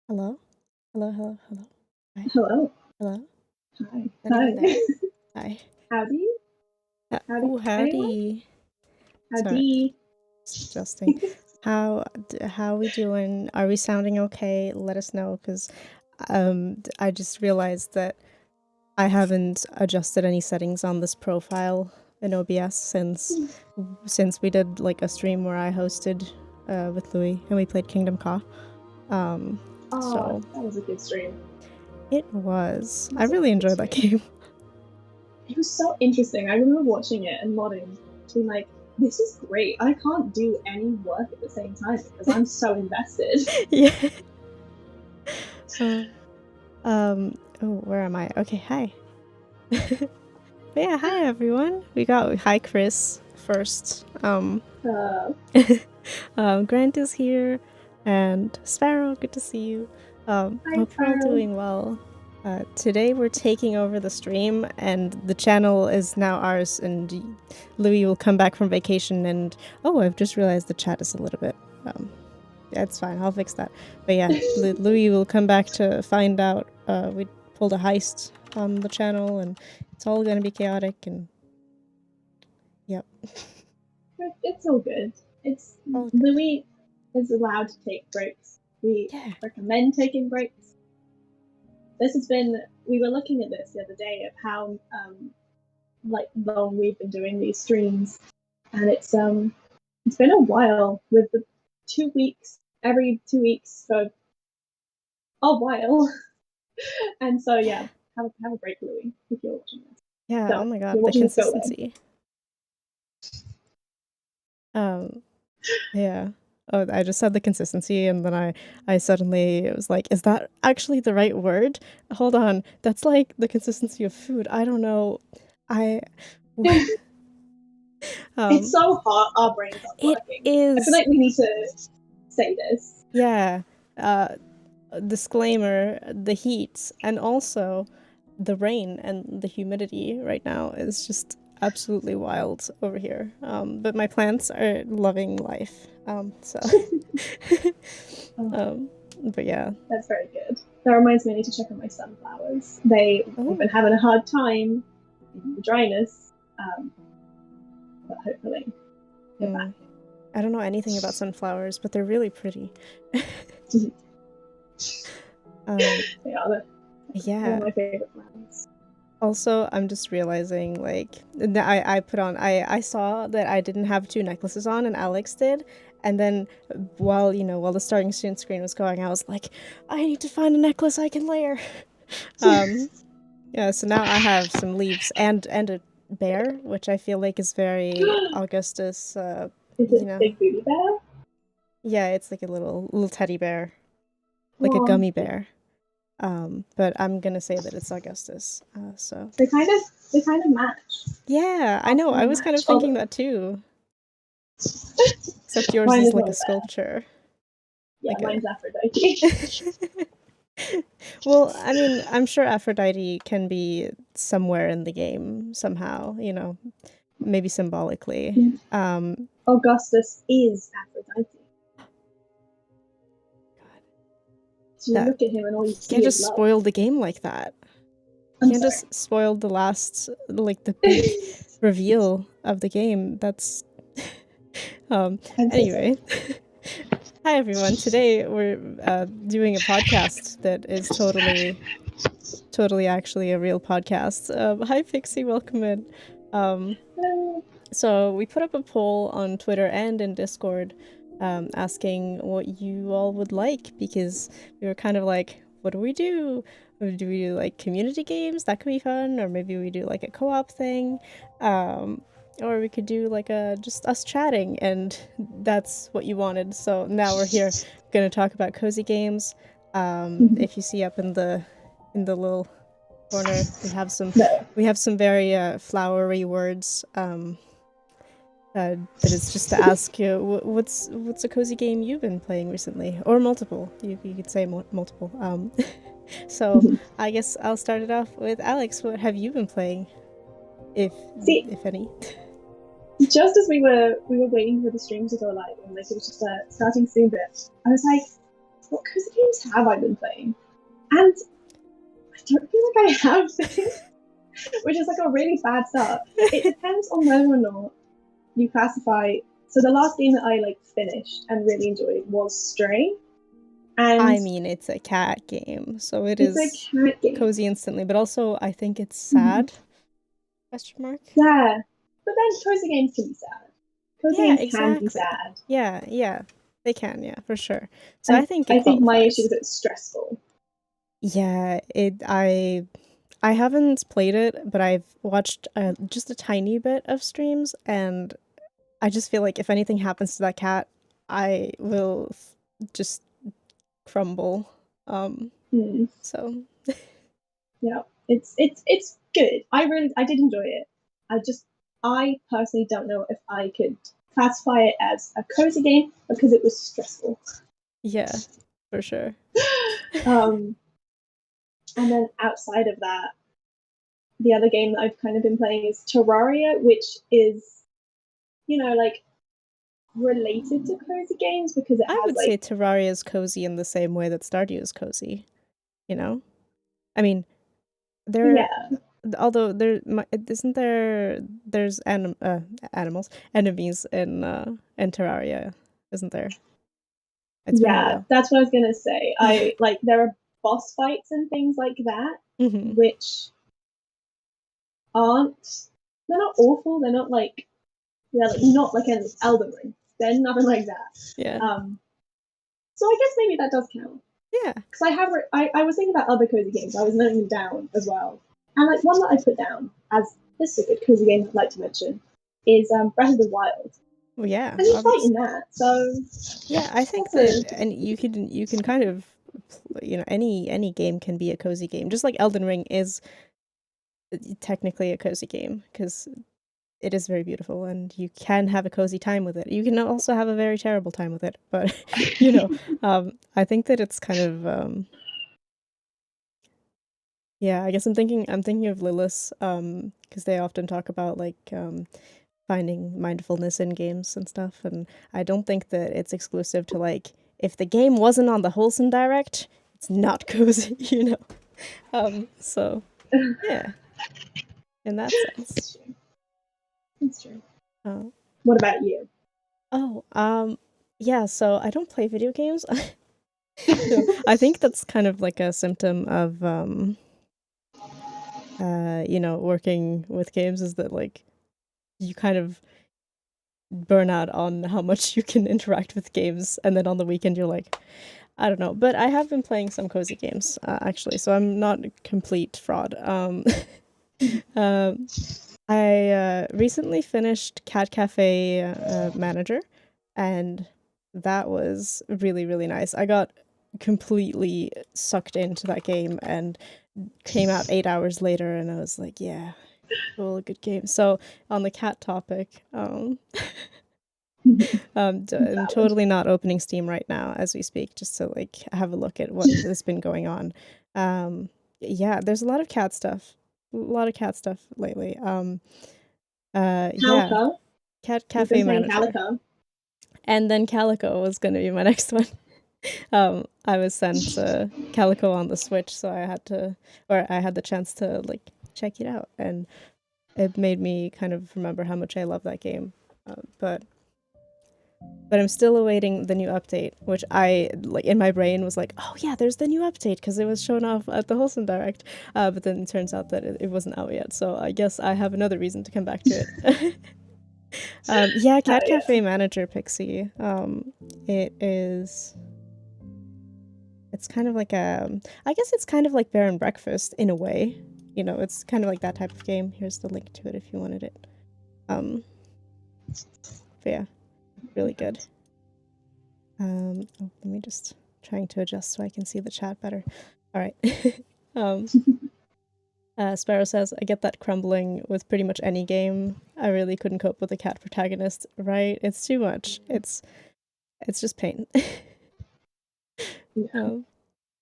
Hello? Hello, hello, hello. Hi. Hello. Hello? Hi. Anyone Hi. there? Hi. Howdy. Howdy. Oh, Anyone? howdy. Sorry, Howdy. just adjusting. How we doing? Are we sounding okay? Let us know, because I just realized that I haven't adjusted any settings on this profile in OBS since we did like a stream where I hosted with Louis and we played Kingdom Ka. So That was a good stream. it was. I really enjoyed that game. It was so interesting. I remember watching it and nodding, being like, this is great. I can't do any work at the same time because I'm so invested. Yeah. Oh, where am I? Okay, hi. But yeah, hi everyone. Hi Chris first. Grant is here, and Sparrow, good to see you. Hope you're all doing well. Today we're taking over the stream, and the channel is now ours, and Louis will come back from vacation, and I've just realized the chat is a little bit, it's fine, I'll fix that. But yeah, Louis will come back to find out, we pulled a heist on the channel, and it's all gonna be chaotic, and yep. It's all good. Louis is allowed to take breaks. We recommend taking breaks. We were looking at this the other day of how long we've been doing these streams, and it's been a while with the 2 weeks every 2 weeks for a while. And so yeah, have a break, Louis, if you're watching this. Yeah, So, oh my god, you're the watching consistency. Yeah. Oh, I just said the consistency, and then I suddenly was like, is that actually the right word? Hold on, that's like the consistency of food. I don't know. It's so hard. Our brains aren't working. It is. I feel like we need to say this. Yeah. Disclaimer: the heat and also the rain and the humidity right now is just absolutely wild over here. But my plants are loving life. But yeah. That's very good. That reminds me, I need to check on my sunflowers. They've been having a hard time in the dryness, but hopefully they're back. I don't know anything about sunflowers, but they're really pretty. They are yeah. one of my favorite plants. Also, I'm just realizing, like, I saw that I didn't have 2 necklaces on, and Alex did, and then while the starting student screen was going, I was like, I need to find a necklace I can layer. Yeah, so now I have some leaves and a bear, which I feel like is very Augustus. Is it a big booty bear? Yeah, it's like a little teddy bear, like a gummy bear. But I'm gonna say that it's Augustus. So they kind of match. Yeah, I know. I was kind of thinking that too. Except yours is like a sculpture. Yeah, like mine's Aphrodite. Well, I mean, I'm sure Aphrodite can be somewhere in the game somehow, maybe symbolically. Augustus is Aphrodite. So you look at him and all you see is love. You can't just spoil the game like that. You can't just spoil the last, like, the big reveal of the game. That's... Anyway. Hi everyone, today we're doing a podcast that is totally actually a real podcast. Hi Pixie, welcome in. So we put up a poll on Twitter and in Discord asking what you all would like, because we were kind of like, what do we do? Do we do like community games? That could be fun. Or maybe we do like a co-op thing. Or we could do like just us chatting, and that's what you wanted. So now we're here gonna talk about cozy games. If you see up in the little corner, we have some very flowery words. That is just to ask you, what's a cozy game you've been playing recently, or multiple? You could say multiple. So I guess I'll start it off with Alex. What have you been playing, if any? Just as we were waiting for the stream to go live, and like it was just a starting stream bit, I was like, what cozy games have I been playing? And I don't feel like I have been, which is like a really bad start. It depends on whether or not you classify. So the last game that I like finished and really enjoyed was Stray, and I mean, it's a cat game, so it it's a is cat game. cozy instantly, but also I think it's sad. Question mark? Yeah, but then cozy games can be sad. Cozy Yeah, games can be exactly. sad. Yeah, they can, yeah, for sure. So I And think it I think my issue qualifies. is it's stressful. Yeah, I haven't played it, but I've watched just a tiny bit of streams, and I just feel like if anything happens to that cat, I will just crumble. So Yeah, it's good. I did enjoy it. I personally don't know if I could classify it as a cozy game because it was stressful. yeah, for sure. Um, and then outside of that, the other game that I've kind of been playing is Terraria, which is, like related to cozy games because it I has would say like Terraria is cozy in the same way that Stardew is cozy, you know? I mean, there yeah, although isn't there's animals enemies in Terraria, isn't there? It's been a yeah, while. that's what I was gonna say. Yeah. I like there are boss fights and things like that, Hmm. which aren't they're not awful. They're like not like an Elden Ring. They're nothing like that. Yeah. So I guess maybe that does count. Yeah. Because I was thinking about other cozy games. I was noting them down as well. And like one that I put down as this is a good cozy game I'd like to mention is Breath of the Wild. Well, yeah, And you fight in obviously. that, so Yeah, I think that's that, a and you can kind of, any game can be a cozy game. Just like Elden Ring is technically a cozy game because it is very beautiful and you can have a cozy time with it. You can also have a very terrible time with it, but I think that it's kind of yeah, I guess I'm thinking of Lilith because they often talk about like finding mindfulness in games and stuff, and I don't think that it's exclusive to like if the game wasn't on the wholesome direct, it's not cozy, so yeah, in that sense. That's true. That's true. Uh, What about you? oh, yeah, so I don't play video games. So I think that's kind of like a symptom of working with games is that like you kind of burn out on how much you can interact with games, and then on the weekend you're like, I don't know. But I have been playing some cozy games actually, so I'm not a complete fraud. Um, I recently finished Cat Cafe Manager, and that was really, really nice. I got completely sucked into that game and came out 8 hours later, and I was like, yeah, cool, good game. So on the cat topic, I'm Valid. totally not opening Steam right now as we speak, just to like have a look at what has been going on. Um, yeah, there's a lot of cat stuff, lately. Yeah, Calico. Cat You've been Cafe playing Manager, Calico. and then Calico was going to be my next one. I was sent Calico on the Switch, so I had the chance to like check it out, and it made me kind of remember how much I love that game. But I'm still awaiting the new update, which I like in my brain was like, oh yeah, there's the new update because it was shown off at the Wholesome Direct. But then it turns out that it wasn't out yet, so I guess I have another reason to come back to it. Yeah, Hell Cat yeah. Cafe Manager Pixie. It is. It's kind of like I guess it's kind of like Bear and Breakfast in a way. It's kind of like that type of game. Here's the link to it if you wanted it. But yeah, really good. Let me just trying to adjust so I can see the chat better. All right. um, Sparrow says, I get that crumbling with pretty much any game. I really couldn't cope with the cat protagonist, right? It's too much. It's just pain. Yeah. um,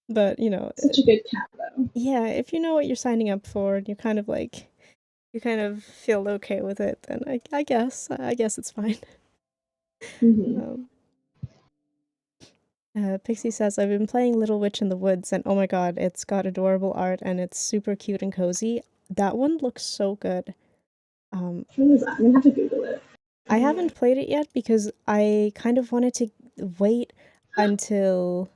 but Such a good cat though. yeah, if you know what you're signing up for and you kind of feel okay with it, then I guess it's fine. Mm-hmm. Um, Pixie says, I've been playing Little Witch in the Woods, and oh my god, it's got adorable art and it's super cute and cozy. That one looks so good. What is that? I'm gonna have to Google it. I haven't played it yet because I kind of wanted to wait until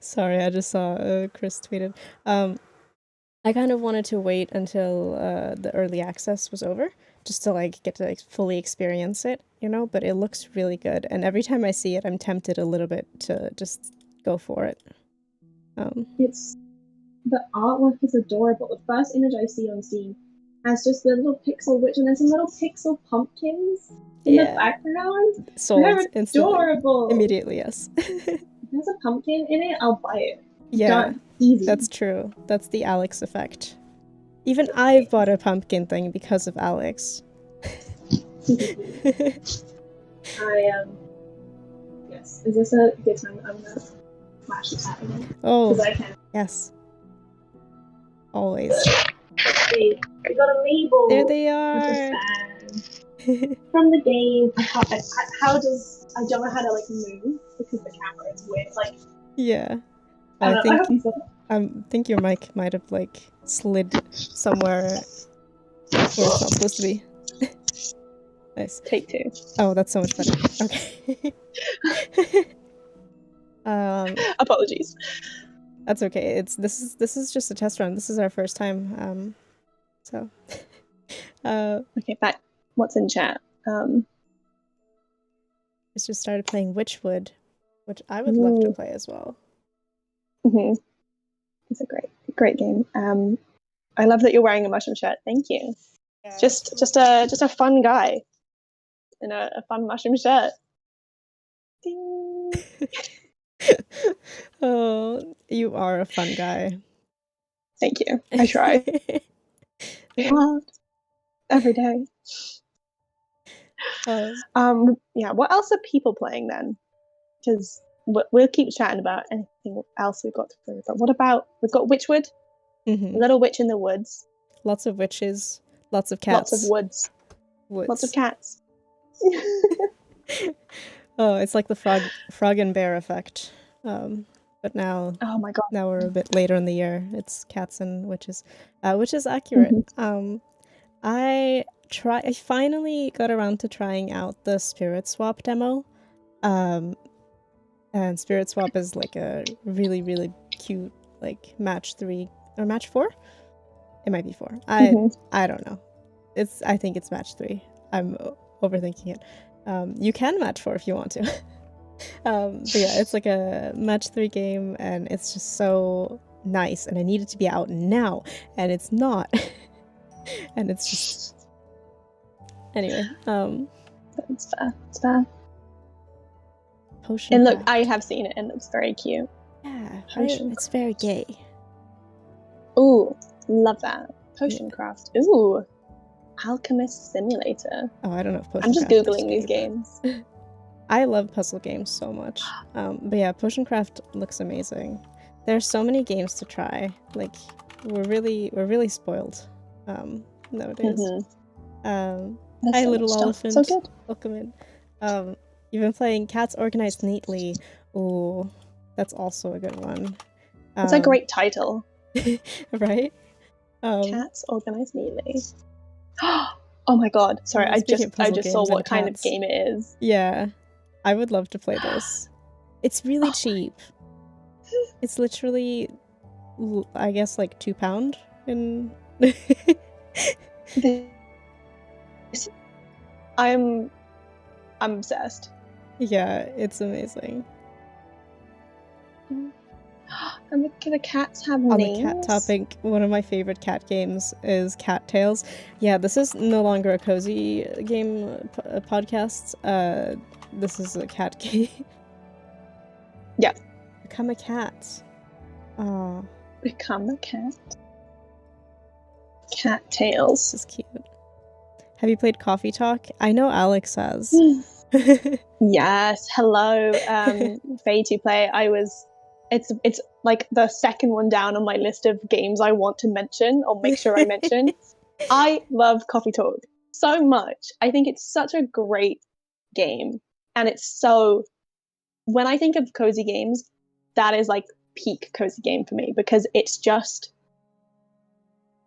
sorry, I just saw Chris tweeted. I kind of wanted to wait until the early access was over just to like get to like, fully experience it, you know, but it looks really good, and every time I see it I'm tempted a little bit to just go for it. It's the artwork is adorable. The first image I see on Steam has just the little pixel witch and then some little pixel pumpkins in the background. Sold They're instantly. adorable. Immediately, yes. If there's a pumpkin in it, I'll buy it. Yeah, done. Easy. That's true. That's the Alex effect. Even I've bought a pumpkin thing because of Alex. Yes. Is this a good time? I'm gonna flash the chat again. Oh, I can. yes. Always. We got a label. There they are. From the game. I don't know how to like move because the camera is weird. Like. Yeah. I think your mic might have like slid somewhere where it's not supposed to be. Nice. Take 2. Oh, that's so much better. Okay. Apologies. That's okay. This is just a test run. This is our first time. So. Okay, back. What's in chat? It's just started playing Witchwood, which I would love to play as well. Mm-hmm. It's a great game. I love that you're wearing a mushroom shirt. Thank you. Yeah, just a fun guy in a fun mushroom shirt. Ding. Oh, you are a fun guy. Thank you. I try. Every day. Yeah. What else are people playing then? Because we'll keep chatting about anything else we've got to play. But what about we've got Witchwood, Little Witch in the Woods. Lots of witches, lots of cats. Lots of woods. Lots of cats. Oh, it's like the frog and bear effect. But now, oh my god, now we're a bit later in the year. It's cats and witches, which is accurate. I finally got around to trying out the Spirit Swap demo. And Spirit Swap is like a really, really cute like match 3 or match 4. It might be 4. I don't know. I think it's match 3. I'm overthinking it. You can match 4 if you want to. But yeah, it's like a match 3 game, and it's just so nice. And I need it to be out now, and it's not. And it's just anyway. It's fair. It's fair. Potion. And look, I have seen it, and it's very cute. Yeah, it's very gay. Ooh, love that. Potion craft. Ooh, Alchemist Simulator. Oh, I don't know if Potion. I'm just googling these games. I love puzzle games so much. But yeah, Potion Craft looks amazing. There's so many games to try. Like we're really spoiled nowadays. Hi, little elephant. So good. Welcome in. You've been playing Cats Organized Neatly. Ooh, that's also a good one. It's a great title. Right? Cats Organized Neatly. Oh my god! Sorry, I just saw what kind of game it is. Yeah, I would love to play this. It's really cheap. It's literally, I guess, like £2 in. I'm obsessed. Yeah, it's amazing. And the cats have names. On the cat topic, one of my favorite cat games is Cat Tales. Yeah, this is no longer a cozy game podcast. This is a cat game. Yeah. Become a cat. Oh. Become a cat. Cat Tales. This is cute. Have you played Coffee Talk? I know Alex has. Yes. Hello. Faye to play. It's like the second one down on my list of games I want to mention or make sure I mention. I love Coffee Talk so much. I think it's such a great game. And it's so, when I think of cozy games, that is like peak cozy game for me, because it's just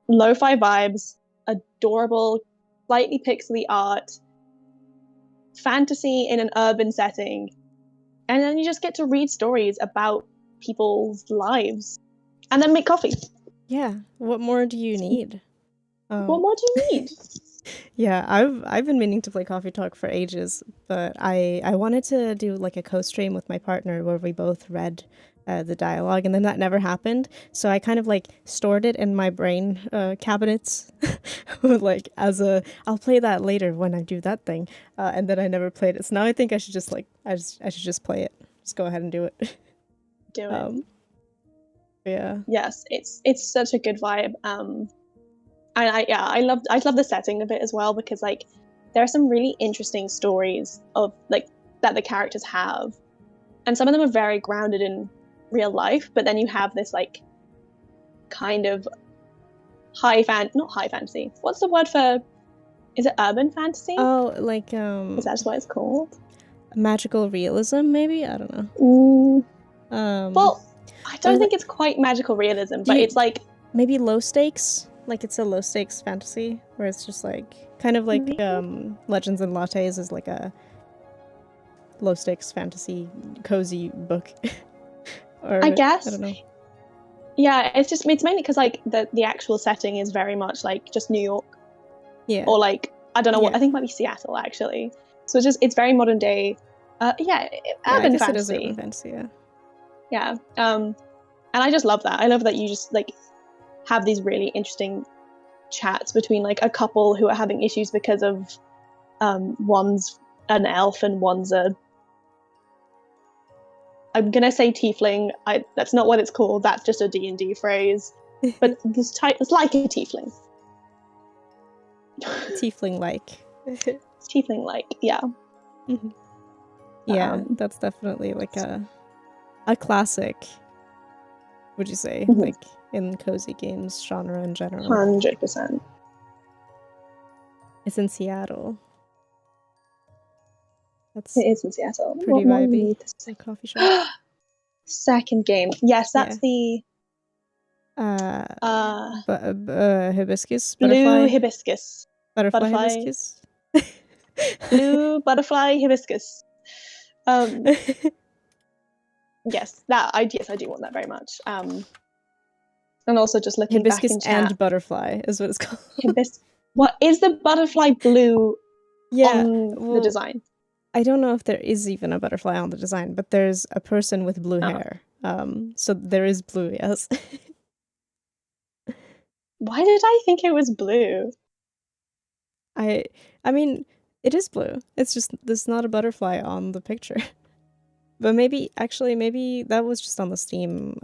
lo-fi vibes, adorable, slightly pixely art, fantasy in an urban setting, and then you just get to read stories about people's lives and then make coffee. Yeah. What more do you need? What more do you need? Yeah, I've been meaning to play Coffee Talk for ages, but I wanted to do like a co-stream with my partner where we both read the dialogue, and then that never happened. So I kind of like stored it in my brain cabinets, like as a I'll play that later when I do that thing, and then I never played it. So now I think I should just like I should just play it. Just go ahead and do it. Do it. Yeah. Yes, it's such a good vibe. I love the setting of it as well, because like there are some really interesting stories of like that the characters have, and some of them are very grounded in real life, but then you have this like kind of not high fantasy. What's the word for? Is it urban fantasy? Oh, like Is that what it's called? magical realism, maybe? I don't know. Well, I don't think it's quite magical realism, but it's like maybe low stakes. Like it's a low stakes fantasy where it's just like kind of like Legends and Lattes is like a low stakes fantasy cozy book. Or I guess I don't know. Yeah, it's mainly because like the actual setting is very much like just New York. Yeah. Or like I don't know what, I think it might be Seattle actually. So it's very modern day. Urban I guess fantasy. it is urban fantasy, yeah. Yeah. And I just love that. I love that you just like have these really interesting chats between like a couple who are having issues because of one's an elf and one's I'm gonna say tiefling. That's not what it's called. That's just a D&D phrase. But it's like a tiefling. Tiefling-like. Tiefling-like, yeah. Mm-hmm. Yeah, that's definitely like a classic. Would you say, like in cozy games genre in general? 100%. It's in Seattle. It is in Seattle. Pretty vibey. It's a coffee shop. Second game. Yes, that's the hibiscus blue butterfly. Hibiscus. Butterfly hibiscus. Blue butterfly hibiscus. Yes, I do want that very much. And also just looking hibiscus back in chat. And butterfly is what it's called. What is the butterfly blue on the design? I don't know if there is even a butterfly on the design, but there's a person with blue hair. So there is blue, yes. Why did I think it was blue? I mean, it is blue. It's just there's not a butterfly on the picture. But maybe that was just on the Steam.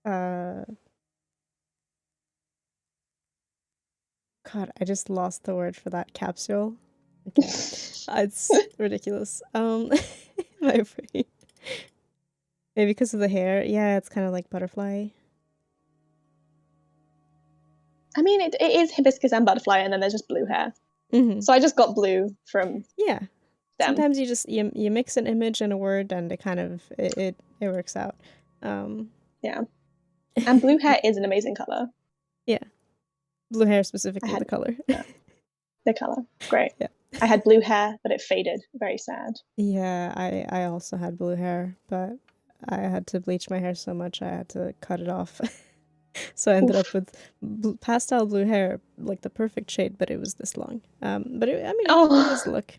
God, I just lost the word for that capsule. Okay. It's ridiculous. My brain. Maybe because of the hair. Yeah, it's kind of like butterfly. I mean, it is hibiscus and butterfly, and then there's just blue hair. So I just got blue from them. Sometimes you just you mix an image and a word, and it kind of it works out. Yeah, and blue hair is an amazing color. Yeah, blue hair specifically, the color. The color, great. Yeah, I had blue hair, but it faded. Very sad. Yeah, I also had blue hair, but I had to bleach my hair so much I had to cut it off. So I ended up with pastel blue hair, like the perfect shade, but it was this long. But it was a look.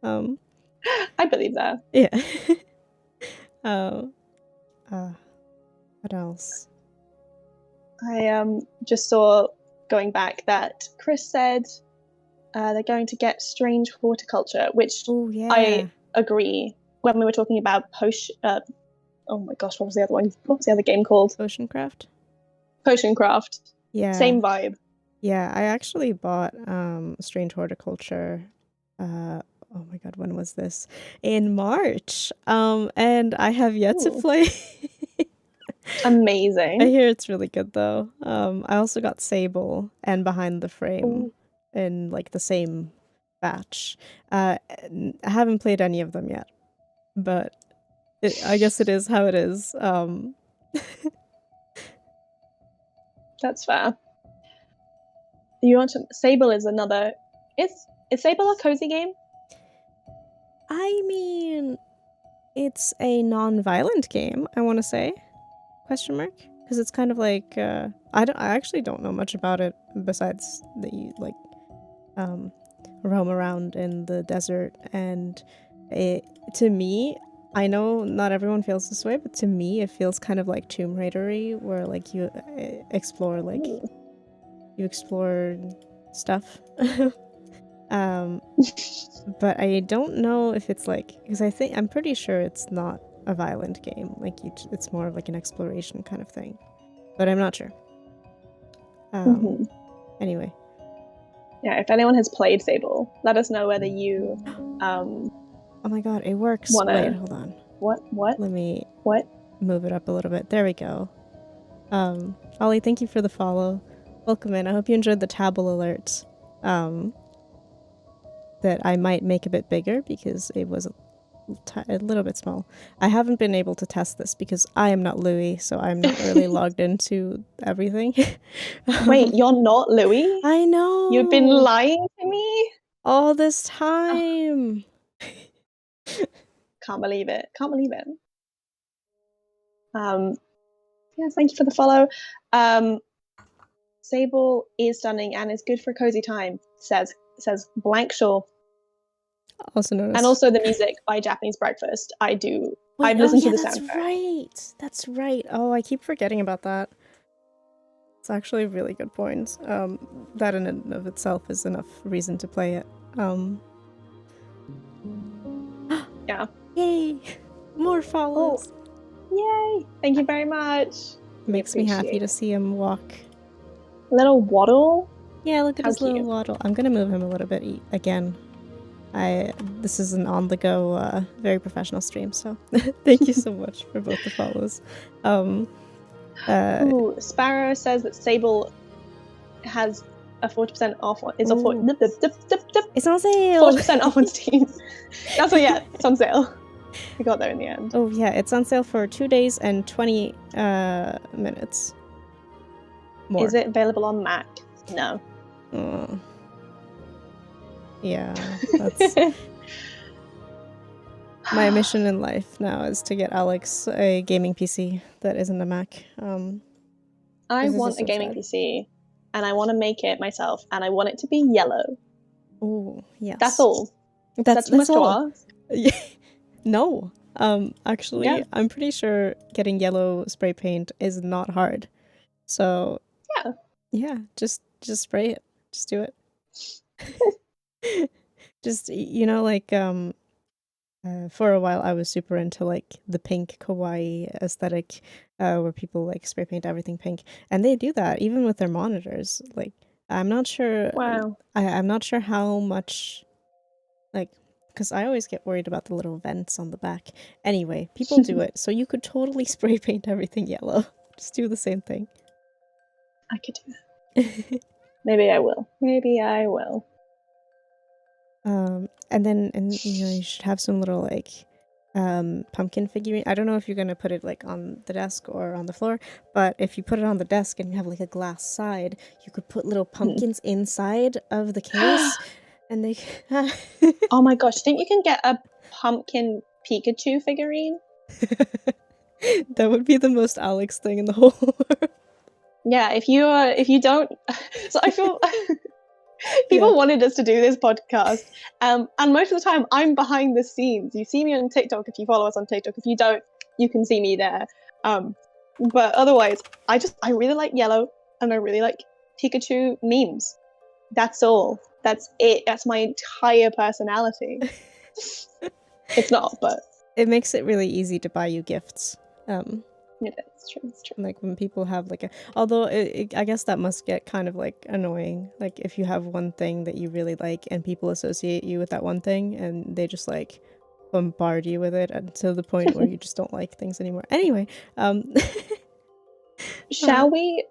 I believe that. Yeah. What else? I just saw, going back, that Chris said they're going to get strange horticulture, which I agree. When we were talking about oh my gosh, what was the other one? What was the other game called? Potioncraft. Yeah. Same vibe. Yeah, I actually bought Strange Horticulture. Oh my god, when was this? In March. And I have yet to play. Amazing. I hear it's really good though. I also got Sable and Behind the Frame in like the same batch. I haven't played any of them yet, but I guess it is how it is. That's fair. You want to... Sable is another... Is Sable a cozy game? I mean, it's a non-violent game, I want to say. Question mark? Because it's kind of like I actually don't know much about it besides that you like roam around in the desert, and to me, I know not everyone feels this way, but to me it feels kind of like Tomb Raider-y, where like you explore stuff. But I don't know if it's like, because I'm pretty sure it's not a violent game. Like it's more of like an exploration kind of thing, but I'm not sure. Anyway. Yeah, if anyone has played Sable, let us know whether you oh my god, it works. Wait, hold on. What? Let me move it up a little bit. There we go. Ollie, thank you for the follow. Welcome in. I hope you enjoyed the tabble alert. That I might make a bit bigger because it was a little bit small. I haven't been able to test this because I am not Louis, so I'm not really logged into everything. Wait, you're not Louis? I know. You've been lying to me all this time. Can't believe it. Yeah, thank you for the follow. Sable is stunning and is good for a cozy time, says Blank Shaw. Also noticed. And also the music by Japanese Breakfast. I've listened to the soundtrack. That's right. Oh, I keep forgetting about that. It's actually a really good point. That in and of itself is enough reason to play it. Yeah. Yay! More follows. Oh. Yay! Thank you very much. Makes me happy to see him walk. Little waddle? Yeah, look at his little waddle. I'm gonna move him a little bit again. This is an on-the-go, very professional stream, so thank you so much for both the follows. Sparrow says that Sable has a 40% off. It's on sale. 40% off on Steam. That's what. Yeah, it's on sale. We got there in the end. Oh yeah, it's on sale for 2 days and 20 minutes. More. Is it available on Mac? No. Yeah, that's my mission in life now is to get Alex a gaming PC that isn't a Mac. I want a gaming PC, and I want to make it myself, and I want it to be yellow. Oh, yes. That's all. That's much to ask. No. Actually, yeah. I'm pretty sure getting yellow spray paint is not hard. So yeah, just spray it. Just do it. Just, you know, like for a while I was super into like the pink kawaii aesthetic, where people like spray paint everything pink, and they do that even with their monitors. Like, I'm not sure. Wow. I'm not sure how much, like, because I always get worried about the little vents on the back. Anyway, people do it, so you could totally spray paint everything yellow. Just do the same thing. I could do that. Maybe I will. And you know, you should have some little like pumpkin figurine. I don't know if you're gonna put it like on the desk or on the floor, but if you put it on the desk and you have like a glass side, you could put little pumpkins inside of the case, and they. Oh my gosh! Think you can get a pumpkin Pikachu figurine? That would be the most Alex thing in the whole world. Yeah, if you don't, so I feel. People wanted us to do this podcast, and most of the time I'm behind the scenes. You see me on TikTok if you follow us on TikTok. If you don't, you can see me there. But otherwise, I really like yellow, and I really like Pikachu memes. That's all. That's it. That's my entire personality. It's not, but it makes it really easy to buy you gifts. It's true. Like when people have like although I guess that must get kind of like annoying. Like if you have one thing that you really like and people associate you with that one thing and they just like bombard you with it until the point where you just don't like things anymore. Anyway, shall we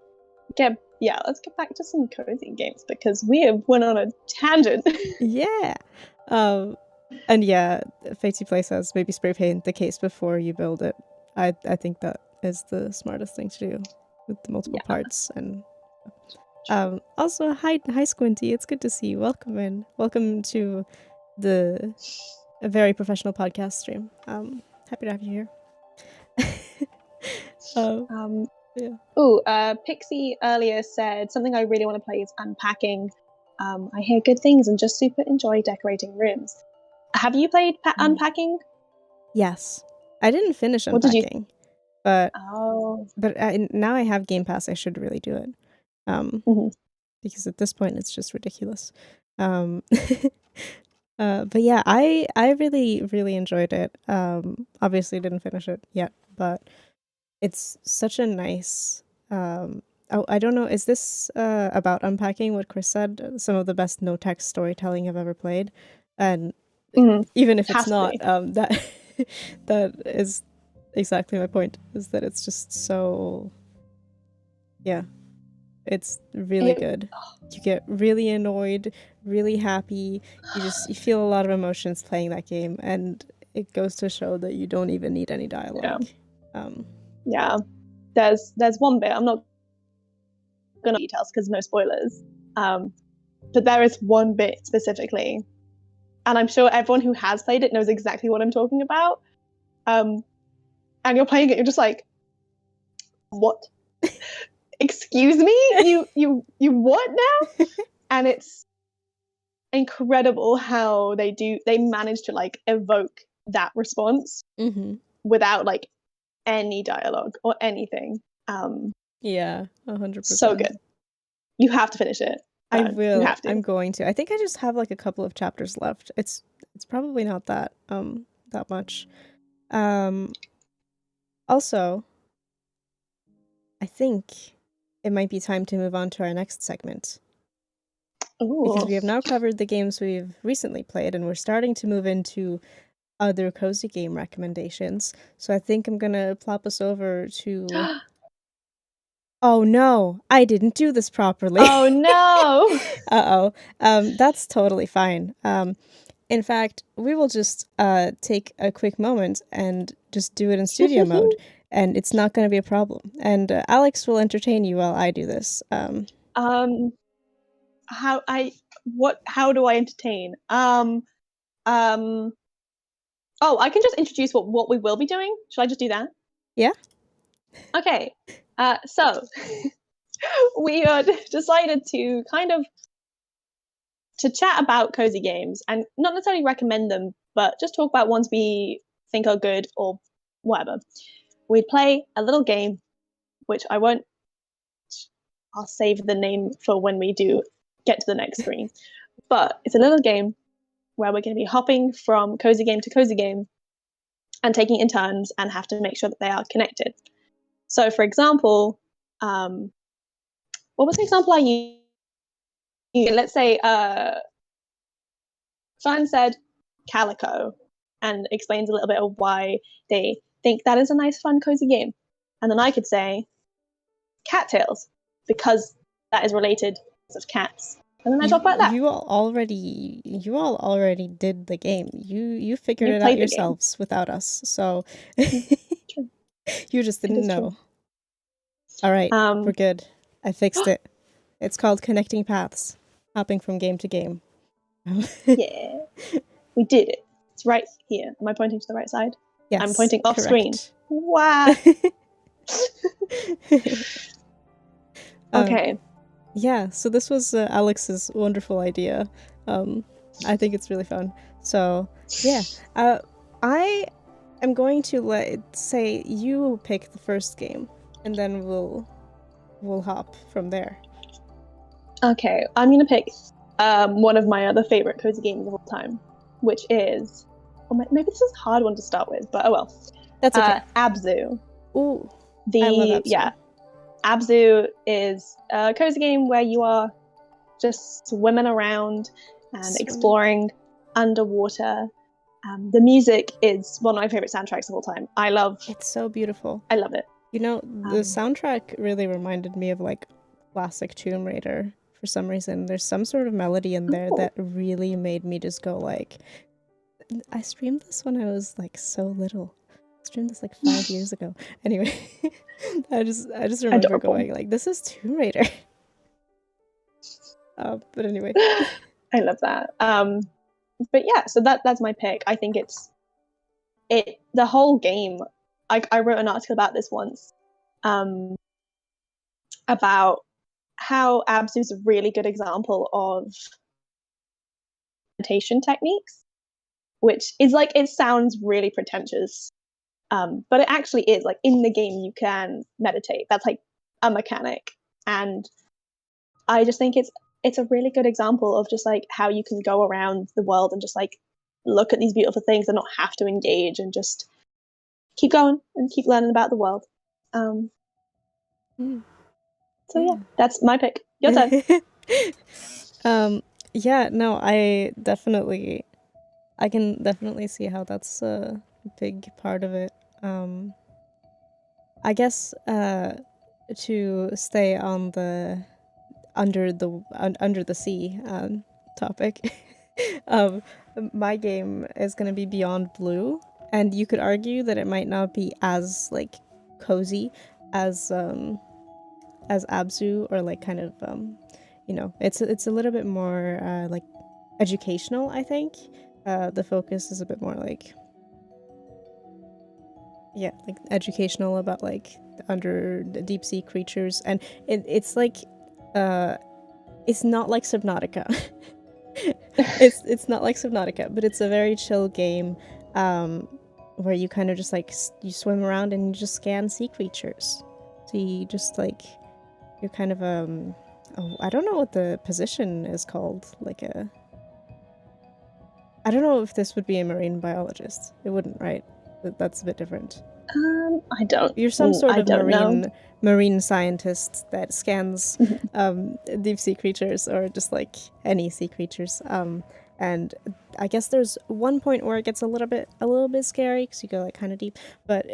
let's get back to some cozy games because we have went on a tangent. Yeah. And yeah, Fatey Play says maybe spray paint the case before you build it. I think that is the smartest thing to do with the multiple parts. And also hi Squinty, it's good to see you. Welcome in. Welcome to a very professional podcast stream. Happy to have you here. Yeah. Pixie earlier said something I really want to play is unpacking. I hear good things and just super enjoy decorating rooms. Have you played unpacking? Yes, I didn't finish unpacking, but now I have Game Pass. I should really do it, because at this point it's just ridiculous. But yeah, I really enjoyed it. Obviously didn't finish it yet, but it's such a nice. I don't know. Is this about unpacking what Chris said? Some of the best no text storytelling I've ever played, and even if it's not, that that is exactly my point. Is that it's just so. Yeah, it's really good. You get really annoyed, really happy. You feel a lot of emotions playing that game, and it goes to show that you don't even need any dialogue. Yeah. There's one bit, I'm not gonna details because no spoilers. But there is one bit specifically, and I'm sure everyone who has played it knows exactly what I'm talking about. And you're playing it, you're just like, what? Excuse me? You what now? And it's incredible how they manage to like evoke that response without like any dialogue or anything. Yeah, 100%. So good. You have to finish it. I will. You have to. I'm going to. I think I just have like a couple of chapters left. It's probably not that much. Also, I think it might be time to move on to our next segment. Ooh. Because we have now covered the games we've recently played, and we're starting to move into other cozy game recommendations. So I think I'm gonna plop us over to. Oh no, I didn't do this properly. Oh no. That's totally fine. In fact, we will just take a quick moment and just do it in studio mode, and it's not going to be a problem. And Alex will entertain you while I do this. How do I entertain? Oh, I can just introduce what we will be doing. Should I just do that? Yeah. Okay. So we decided to kind of to chat about cozy games and not necessarily recommend them, but just talk about ones we think are good or whatever. We'd play a little game, which I'll save the name for when we do get to the next screen. But it's a little game where we're going to be hopping from cozy game to cozy game and taking it in turns and have to make sure that they are connected. So, for example, what was the example I used? Let's say Fern said Calico and explains a little bit of why they think that is a nice, fun, cozy game. And then I could say Cattails because that is related to cats. And then I talk about that. You all already did the game. You figured it out yourselves without us. So you just didn't know. True. All right, we're good. I fixed it. It's called Connecting Paths, hopping from game to game. Yeah, we did it. It's right here. Am I pointing to the right side? Yes, I'm pointing off correct. screen. Wow. Okay. Yeah, so this was Alex's wonderful idea. I think it's really fun. So, yeah. I am going to say you pick the first game, and then we'll hop from there. Okay, I'm going to pick one of my other favorite cozy games of all time, which is... maybe this is a hard one to start with, but oh well. That's okay. Abzu. Ooh, I love Abzu. Yeah. Abzu is a cozy game where you are just swimming around and exploring underwater. The music is one of my favorite soundtracks of all time. It's so beautiful. I love it. You know, the soundtrack really reminded me of like classic Tomb Raider for some reason. There's some sort of melody in there that really made me just go like, I streamed this when I was like so little. I streamed this like 5 years ago. Anyway, I just remember Adorable. going like, this is Tomb Raider. But anyway, I love that. But yeah, so that's my pick. I think the whole game. I wrote an article about this once, about how Abzu's a really good example of meditation techniques, which is like, it sounds really pretentious, but it actually is. Like, in the game you can meditate. That's like a mechanic, and I just think it's a really good example of just like how you can go around the world and just like look at these beautiful things and not have to engage and just keep going and keep learning about the world. So yeah, that's my pick. Your turn. Yeah, no, I can definitely see how that's a big part of it. I guess to stay on the under the sea topic, my game is gonna be Beyond Blue, and you could argue that it might not be as like cozy as Abzu, or like kind of it's a little bit more like educational, I think. The focus is a bit more like educational about like under the deep sea creatures, and it's like it's not like Subnautica. it's not like Subnautica, but it's a very chill game where you kind of just like you swim around and you just scan sea creatures. So you just like you're kind of I don't know what the position is called. I don't know if this would be a marine biologist. It wouldn't, right? That's a bit different. I don't. You're some sort of know. marine scientist that scans deep sea creatures, or just like any sea creatures. And I guess there's one point where it gets a little bit scary because you go like kind of deep. But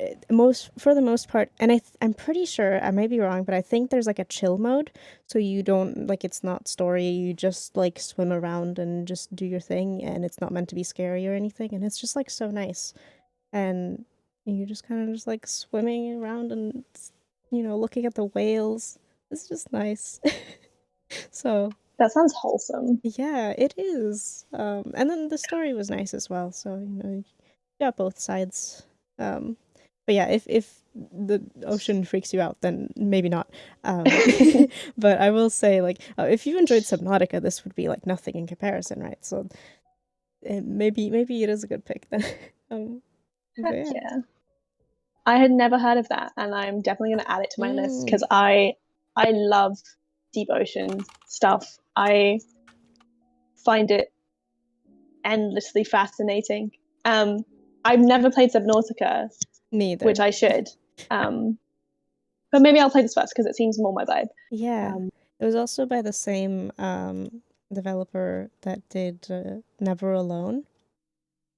for the most part, and I'm pretty sure, I may be wrong, but I think there's like a chill mode, so you don't like, it's not story. You just like swim around and just do your thing, and it's not meant to be scary or anything, and it's just like so nice. And you're just kind of just like swimming around and looking at the whales. It's just nice. So that sounds wholesome. Yeah, it is. And then the story was nice as well. So you got both sides. But yeah, if the ocean freaks you out, then maybe not. But I will say, like, if you enjoyed Subnautica, this would be like nothing in comparison, right? So maybe it is a good pick then. Yeah. I had never heard of that, and I'm definitely going to add it to my list because I love deep ocean stuff. I find it endlessly fascinating. I've never played Subnautica, neither, which I should. But maybe I'll play this first because it seems more my vibe. Yeah, it was also by the same developer that did Never Alone.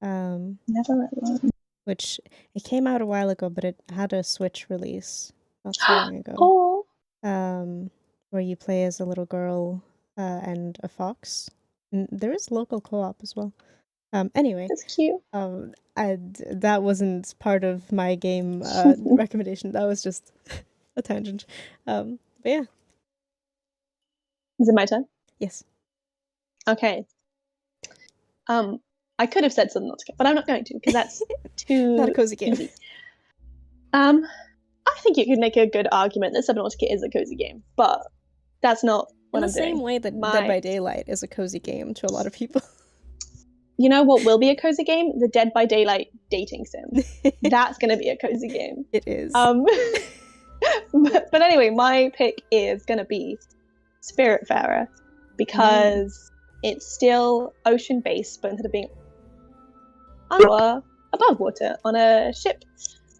Never Alone. Which it came out a while ago, but it had a Switch release not so long ago. Oh. Where you play as a little girl and a fox. And there is local co-op as well. Anyway, that's cute. That wasn't part of my game recommendation. That was just a tangent. But yeah. Is it my turn? Yes. Okay. I could have said Subnautica, but I'm not going to because that's too not a cozy game. Easy. I think you could make a good argument that Subnautica is a cozy game, but that's not what I'm doing. In the same way that Dead by Daylight is a cozy game to a lot of people. You know what will be a cozy game? The Dead by Daylight dating sim. That's going to be a cozy game. It is. But anyway, my pick is going to be Spiritfarer because it's still ocean-based, but instead of being above water on a ship.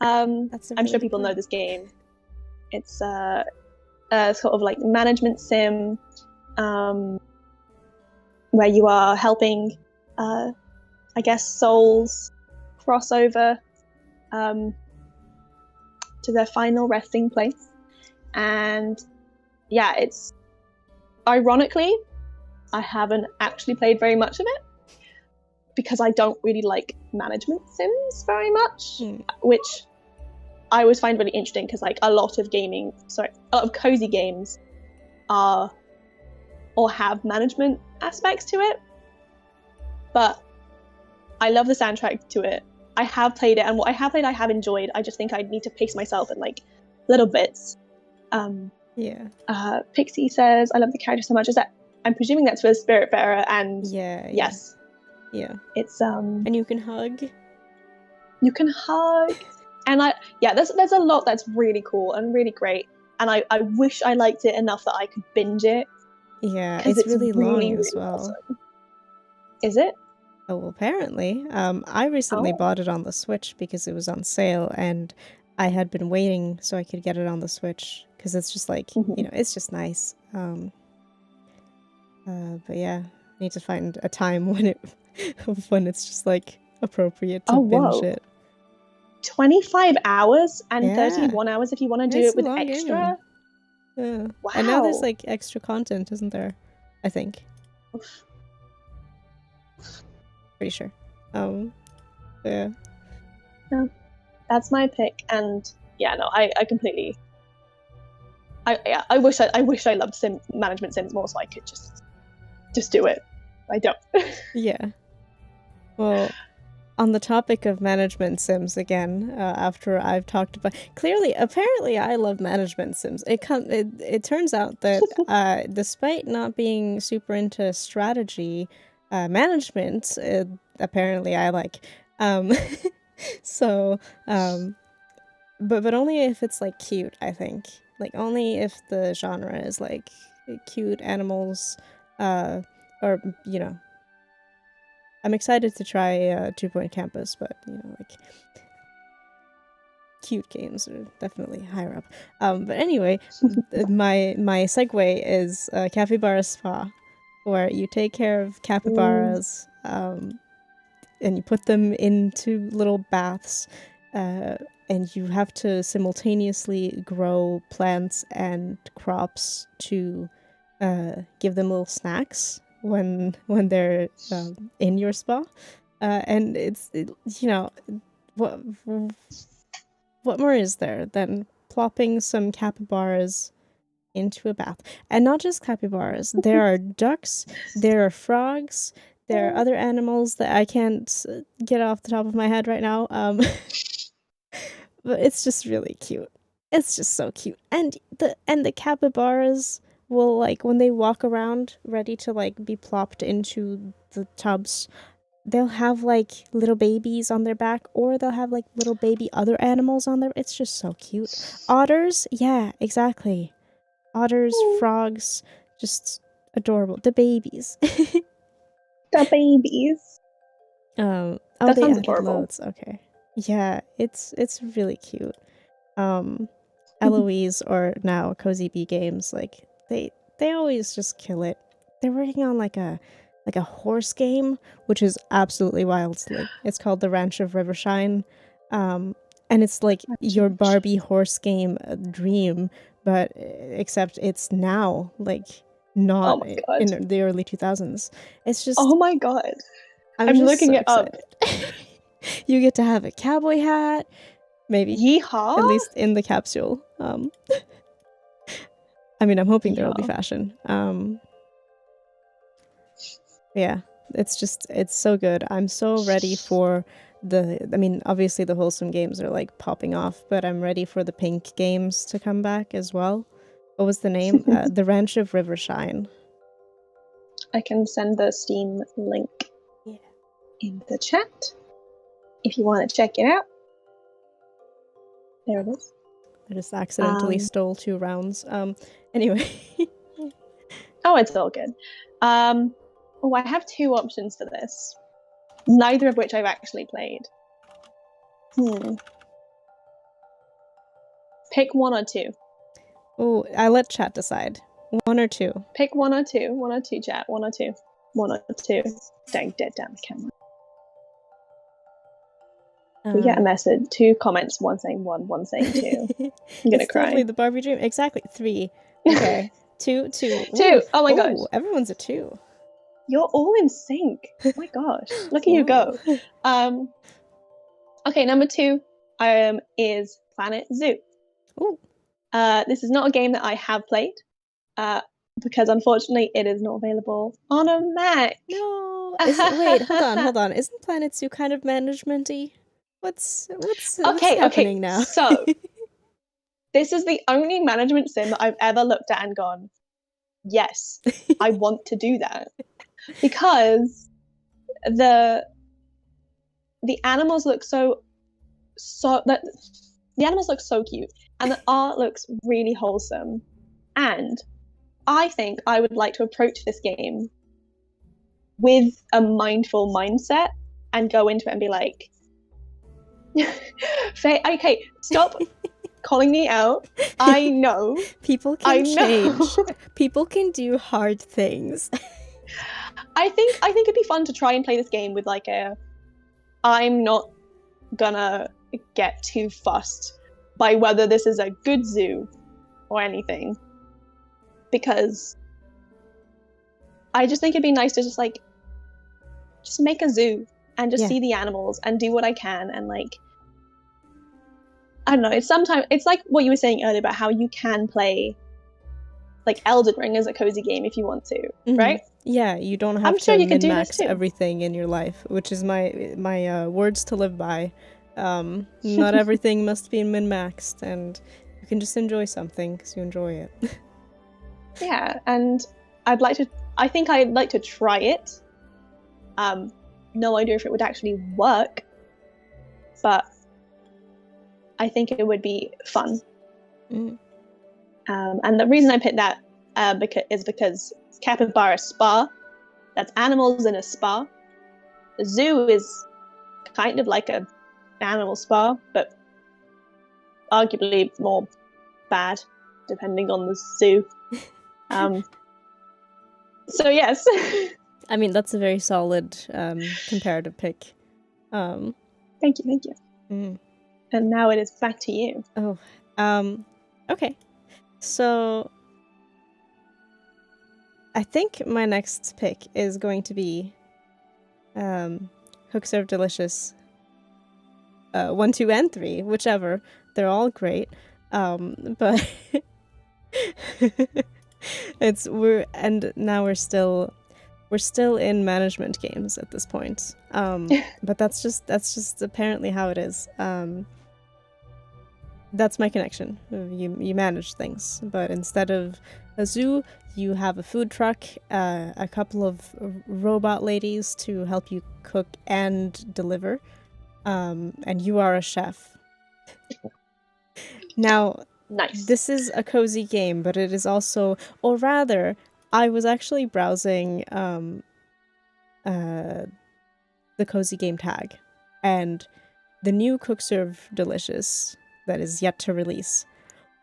I'm sure people know this game. It's a sort of like management sim where you are helping, I guess, souls cross over to their final resting place. And yeah, it's ironically, I haven't actually played very much of it because I don't really like management sims very much, which I always find really interesting because like a lot of cozy games are or have management aspects to it. But I love the soundtrack to it. I have played it, and what I have played I have enjoyed. I just think I need to pace myself in like little bits. Pixie says, I love the character so much. Is that I'm presuming that's for the Spiritfarer, and yes. Yeah. It's and you can hug. You can hug. And there's a lot that's really cool and really great. And I wish I liked it enough that I could binge it. Yeah, it's really long as well. Awesome. Is it? Oh, well, apparently. I recently bought it on the Switch because it was on sale, and I had been waiting so I could get it on the Switch because it's just like, it's just nice. But yeah, I need to find a time when it's just like appropropriate to binge it. 25 hours and 31 hours if you want to do it with extra. Yeah. Wow. And now there's like extra content, isn't there? I think. Pretty sure. Yeah. No, that's my pick, and I completely. I wish I loved management sims more, so I could just do it. I don't. Yeah. Well, on the topic of management sims again, after I've talked about apparently I love management sims. It turns out that despite not being super into strategy management, apparently I like. So, but only if it's like cute, I think. Like only if the genre is like cute animals, or I'm excited to try 2 Point Campus, but like cute games are definitely higher up. But anyway, my segue is Capybara Spa, where you take care of capybaras, and you put them into little baths, and you have to simultaneously grow plants and crops to give them little snacks when they're in your spa, and what more is there than plopping some capybaras into a bath? And not just capybaras. There are ducks, there are frogs, there are other animals that I can't get off the top of my head right now. But it's just really cute. It's just so cute. And the capybaras will, like, when they walk around ready to like be plopped into the tubs, they'll have like little babies on their back, or they'll have like little baby other animals on their. It's just so cute. Otters, yeah, exactly. Otters, frogs, just adorable. The babies. The babies. That they sounds adorable. Loads. Okay. Yeah, it's really cute. Eloise, or now Cozy Bee Games, like they always just kill it. They're working on like a horse game, which is absolutely wild. Like, it's called The Ranch of Rivershine, and it's like your Barbie horse game dream, but except it's now, like, not in the early 2000s. It's just, oh my god, I'm looking it up. You get to have a cowboy hat, maybe. Yeehaw! At least in the capsule. I mean, I'm hoping there will be fashion. Yeah, it's so good. I'm so ready for obviously the wholesome games are like popping off, but I'm ready for the pink games to come back as well. What was the name? The Ranch of Rivershine. I can send the Steam link in the chat if you want to check it out. There it is. I just accidentally stole 2 rounds. Anyway. Oh, it's all good. Oh, I have 2 options for this, neither of which I've actually played. Pick 1 or 2. Oh, I let chat decide. 1 or 2. Pick 1 or 2. 1 or 2, chat. 1 or 2. 1 or 2. Dang, dead down the camera. We get a message. 2 comments. 1 saying 1, 1 saying 2. I'm gonna cry. Totally the Barbie dream. Exactly. 3. Okay. Two. Two. Oh my gosh. Everyone's a 2. You're all in sync. Oh my gosh. Look at you go. Okay, number 2 is Planet Zoo. Ooh. This is not a game that I have played because unfortunately it is not available on a Mac. No. Wait, hold on. Isn't Planet Zoo kind of management-y? What's happening now? So this is the only management sim that I've ever looked at and gone, yes, I want to do that. Because the animals look so the animals look so cute and the art looks really wholesome. And I think I would like to approach this game with a mindful mindset and go into it and be like, okay, stop calling me out. I know. People can change. People can do hard things. I think it'd be fun to try and play this game with like I'm not gonna get too fussed by whether this is a good zoo or anything. Because I just think it'd be nice to just make a zoo and just see the animals and do what I can and like I don't know, it's like what you were saying earlier about how you can play like Elden Ring as a cozy game if you want to, right? Yeah, you don't have to min-max everything in your life, which is my words to live by. Not everything must be min-maxed, and you can just enjoy something because you enjoy it. Yeah, and I think I'd like to try it. No idea if it would actually work, but I think it would be fun. And the reason I picked that is because capybara spa, that's animals in a spa. The zoo is kind of like an animal spa, but arguably more bad, depending on the zoo. So yes. I mean, that's a very solid comparative pick. Thank you. And now it is back to you. Okay. So I think my next pick is going to be Cook Serve Delicious 1, 2, and 3, whichever. They're all great. But we're still in management games at this point. But that's just apparently how it is. That's my connection. You manage things, but instead of a zoo, you have a food truck, a couple of robot ladies to help you cook and deliver, and you are a chef. Now, nice. This is a cozy game, but it is also, or rather, I was actually browsing the cozy game tag, and the new Cook Serve Delicious that is yet to release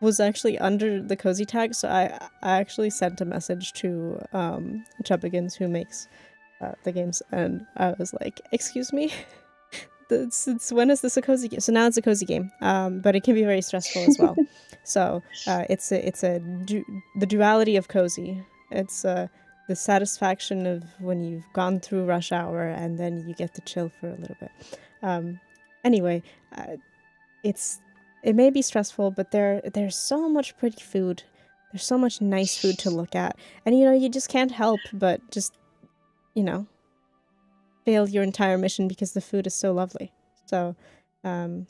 was actually under the cozy tag, so I actually sent a message to Chubbigans, who makes the games, and I was like, excuse me, when is this a cozy game? So now it's a cozy game, but it can be very stressful as well. So it's the duality of cozy. It's the satisfaction of when you've gone through rush hour and then you get to chill for a little bit. Anyway, it may be stressful, but there's so much pretty food. There's so much nice food to look at. And, you just can't help but just, fail your entire mission because the food is so lovely. So, Cook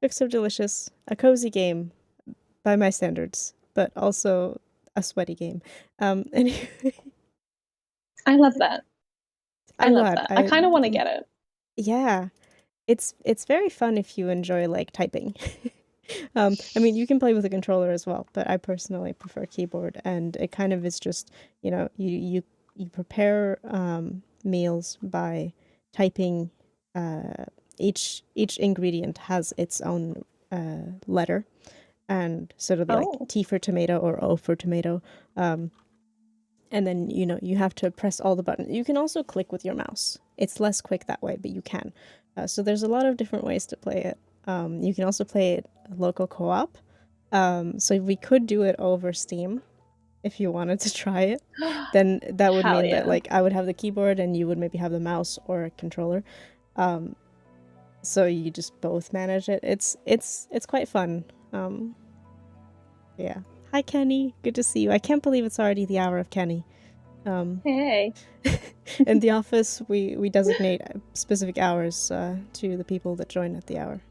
So Delicious, a cozy game by my standards, but also a sweaty game. Anyway. I love that. I love that. I kind of want to get it. Yeah. It's very fun if you enjoy typing. I mean, you can play with a controller as well, but I personally prefer keyboard, and it kind of is just, you prepare meals by typing. Each ingredient has its own letter, and sort of like T for tomato or O for tomato. And then, you have to press all the buttons. You can also click with your mouse. It's less quick that way, but you can. So there's a lot of different ways to play it. You can also play it local co-op, So we could do it over Steam if you wanted to try it. Then that would Hell mean that yeah. like I would have the keyboard and you would maybe have the mouse or a controller. So you just both manage it. It's quite fun. Yeah. Hi Kenny, good to see you. I can't believe it's already the hour of Kenny. Hey. In the office, we designate specific hours to the people that join at the hour.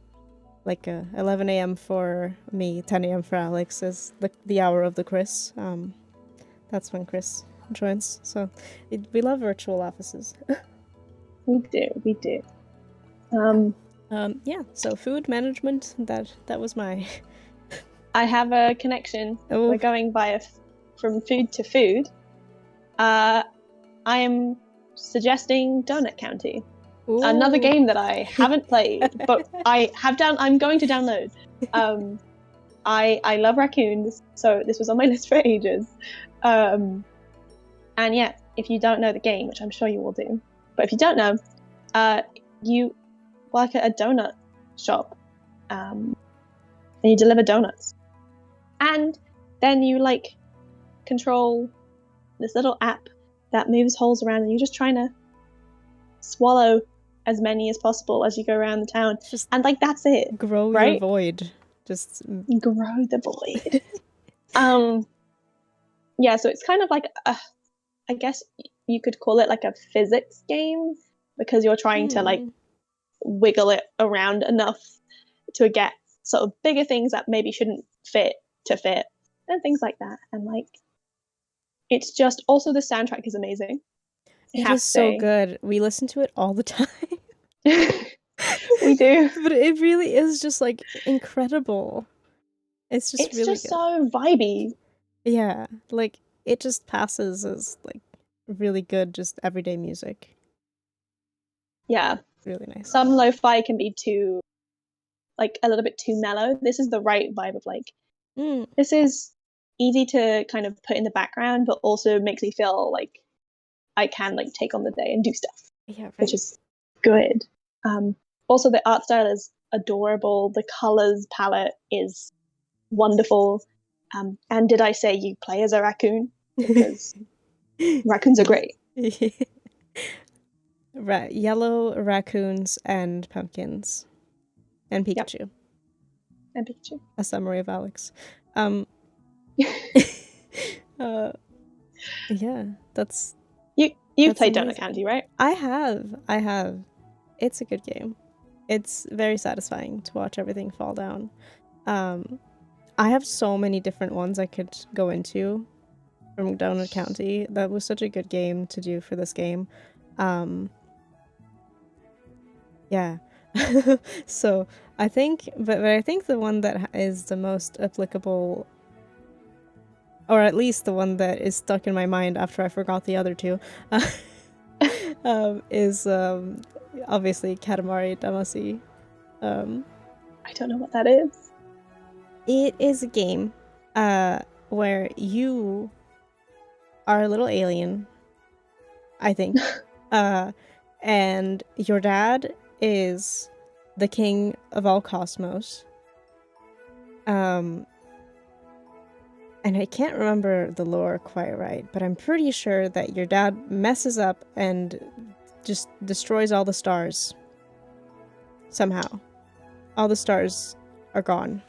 Like 11 a.m. for me, 10 a.m. for Alex is the hour of the Chris. That's when Chris joins. So we love virtual offices. We do. Yeah. So food management. That was my. I have a connection. Oh. We're going from food to food. I am suggesting Donut County. Ooh. Another game that I haven't played, but I'm going to download. I love raccoons, so this was on my list for ages. And yeah, if you don't know the game, which I'm sure you will do, but if you don't know, you work at a donut shop, and you deliver donuts, and then you like control this little app that moves holes around, and you're just trying to swallow as many as possible as you go around the town. Just and like that's it. Grow right? your void. Just grow the void. Yeah, so it's kind of like I guess you could call it like a physics game, because you're trying to like wiggle it around enough to get sort of bigger things that maybe shouldn't fit to fit, and things like that. And like it's just, also the soundtrack is amazing. It is so good. We listen to it all the time. We do. But it really is just like incredible. It's really just good. So vibey. Yeah, like it just passes as like really good, just everyday music. Yeah. Really nice. Some lo-fi can be too, like a little bit too mellow. This is the right vibe of like, this is easy to kind of put in the background, but also makes me feel like I can like take on the day and do stuff. Yeah, right. Which is good. Also, the art style is adorable. The colors palette is wonderful. And did I say you play as a raccoon? Because raccoons are great. Yellow raccoons and pumpkins. And Pikachu. Yep. And Pikachu. A summary of Alex. Yeah, that's... You've played Donut County, right? I have. It's a good game. It's very satisfying to watch everything fall down. I have so many different ones I could go into from Donut County. That was such a good game to do for this game. Yeah. So I think, but I think the one that is the most applicable, or at least the one that is stuck in my mind after I forgot the other two, is obviously Katamari Damacy. I don't know what that is. It is a game where you are a little alien, I think, and your dad is the king of all cosmos. And I can't remember the lore quite right, but I'm pretty sure that your dad messes up and just destroys all the stars. Somehow. All the stars are gone.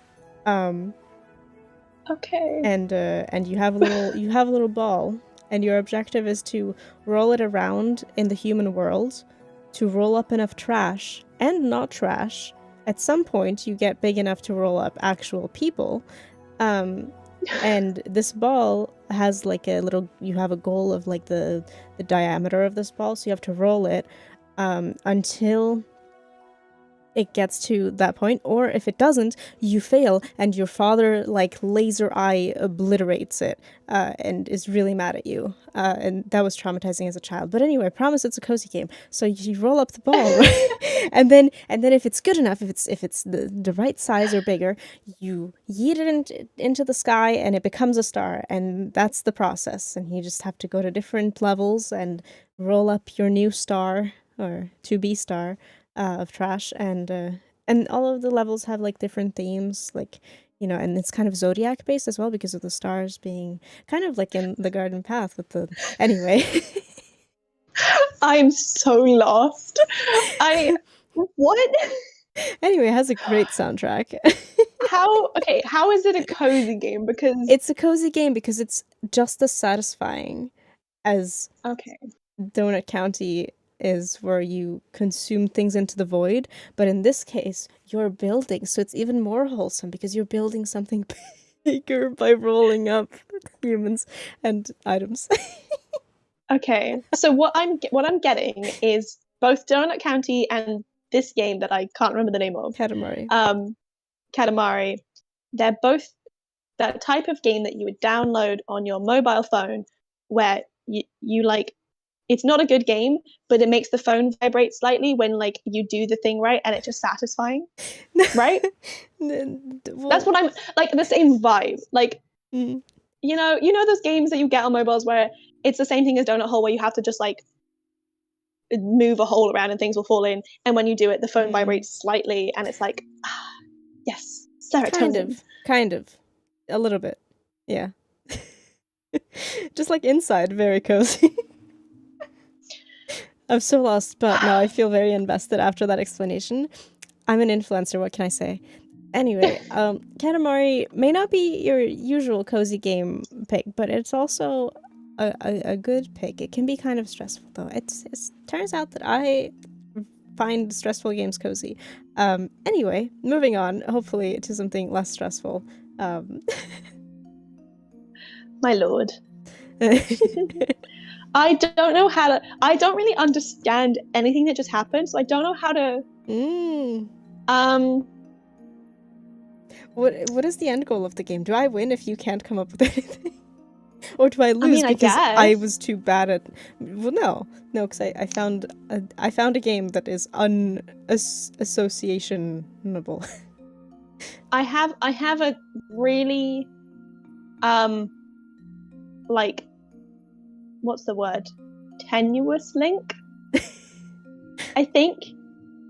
Okay. And you have a little ball, and your objective is to roll it around in the human world to roll up enough trash and not trash. At some point you get big enough to roll up actual people. And this ball has like you have a goal of like the diameter of this ball, so you have to roll it until it gets to that point, or if it doesn't, you fail, and your father like laser eye obliterates it and is really mad at you, and that was traumatizing as a child. But anyway, I promise it's a cozy game. So you roll up the ball, right? and then if it's good enough, if it's the right size or bigger, you yeet it into the sky and it becomes a star, and that's the process. And you just have to go to different levels and roll up your new star or to-be star of trash, and all of the levels have like different themes. Like and it's kind of zodiac based as well because of the stars being kind of like in the garden path with the anyway. I'm so lost. What? Anyway, it has a great soundtrack. How is it a cozy game? Because It's a cozy game because it's just as satisfying as okay. Donut County is, where you consume things into the void, but in this case, you're building, so it's even more wholesome because you're building something bigger by rolling up humans and items. Okay. So what I'm getting is both Donut County and this game that I can't remember the name of. Katamari. Katamari. They're both that type of game that you would download on your mobile phone where you like it's not a good game, but it makes the phone vibrate slightly when like you do the thing right and it's just satisfying. Right? That's what I'm like, the same vibe. Like mm. you know those games that you get on mobiles where it's the same thing as Donut Hole, where you have to just like move a hole around and things will fall in, and when you do it the phone vibrates slightly and it's like yes, serotonin. Kind of a little bit, yeah. Just like inside, very cozy. I'm so lost, but no, I feel very invested after that explanation. I'm an influencer, what can I say? Anyway, Katamari may not be your usual cozy game pick, but it's also a good pick. It can be kind of stressful, though. It turns out that I find stressful games cozy. Anyway, moving on, hopefully to something less stressful. My lord. I don't know how to. I don't really understand anything that just happened, so I don't know how to. What is the end goal of the game? Do I win if you can't come up with anything, or do I lose I mean, because I I was too bad at? Well, no, because I found a game that is unassociationable. I have a really like, what's the word? Tenuous link. I think,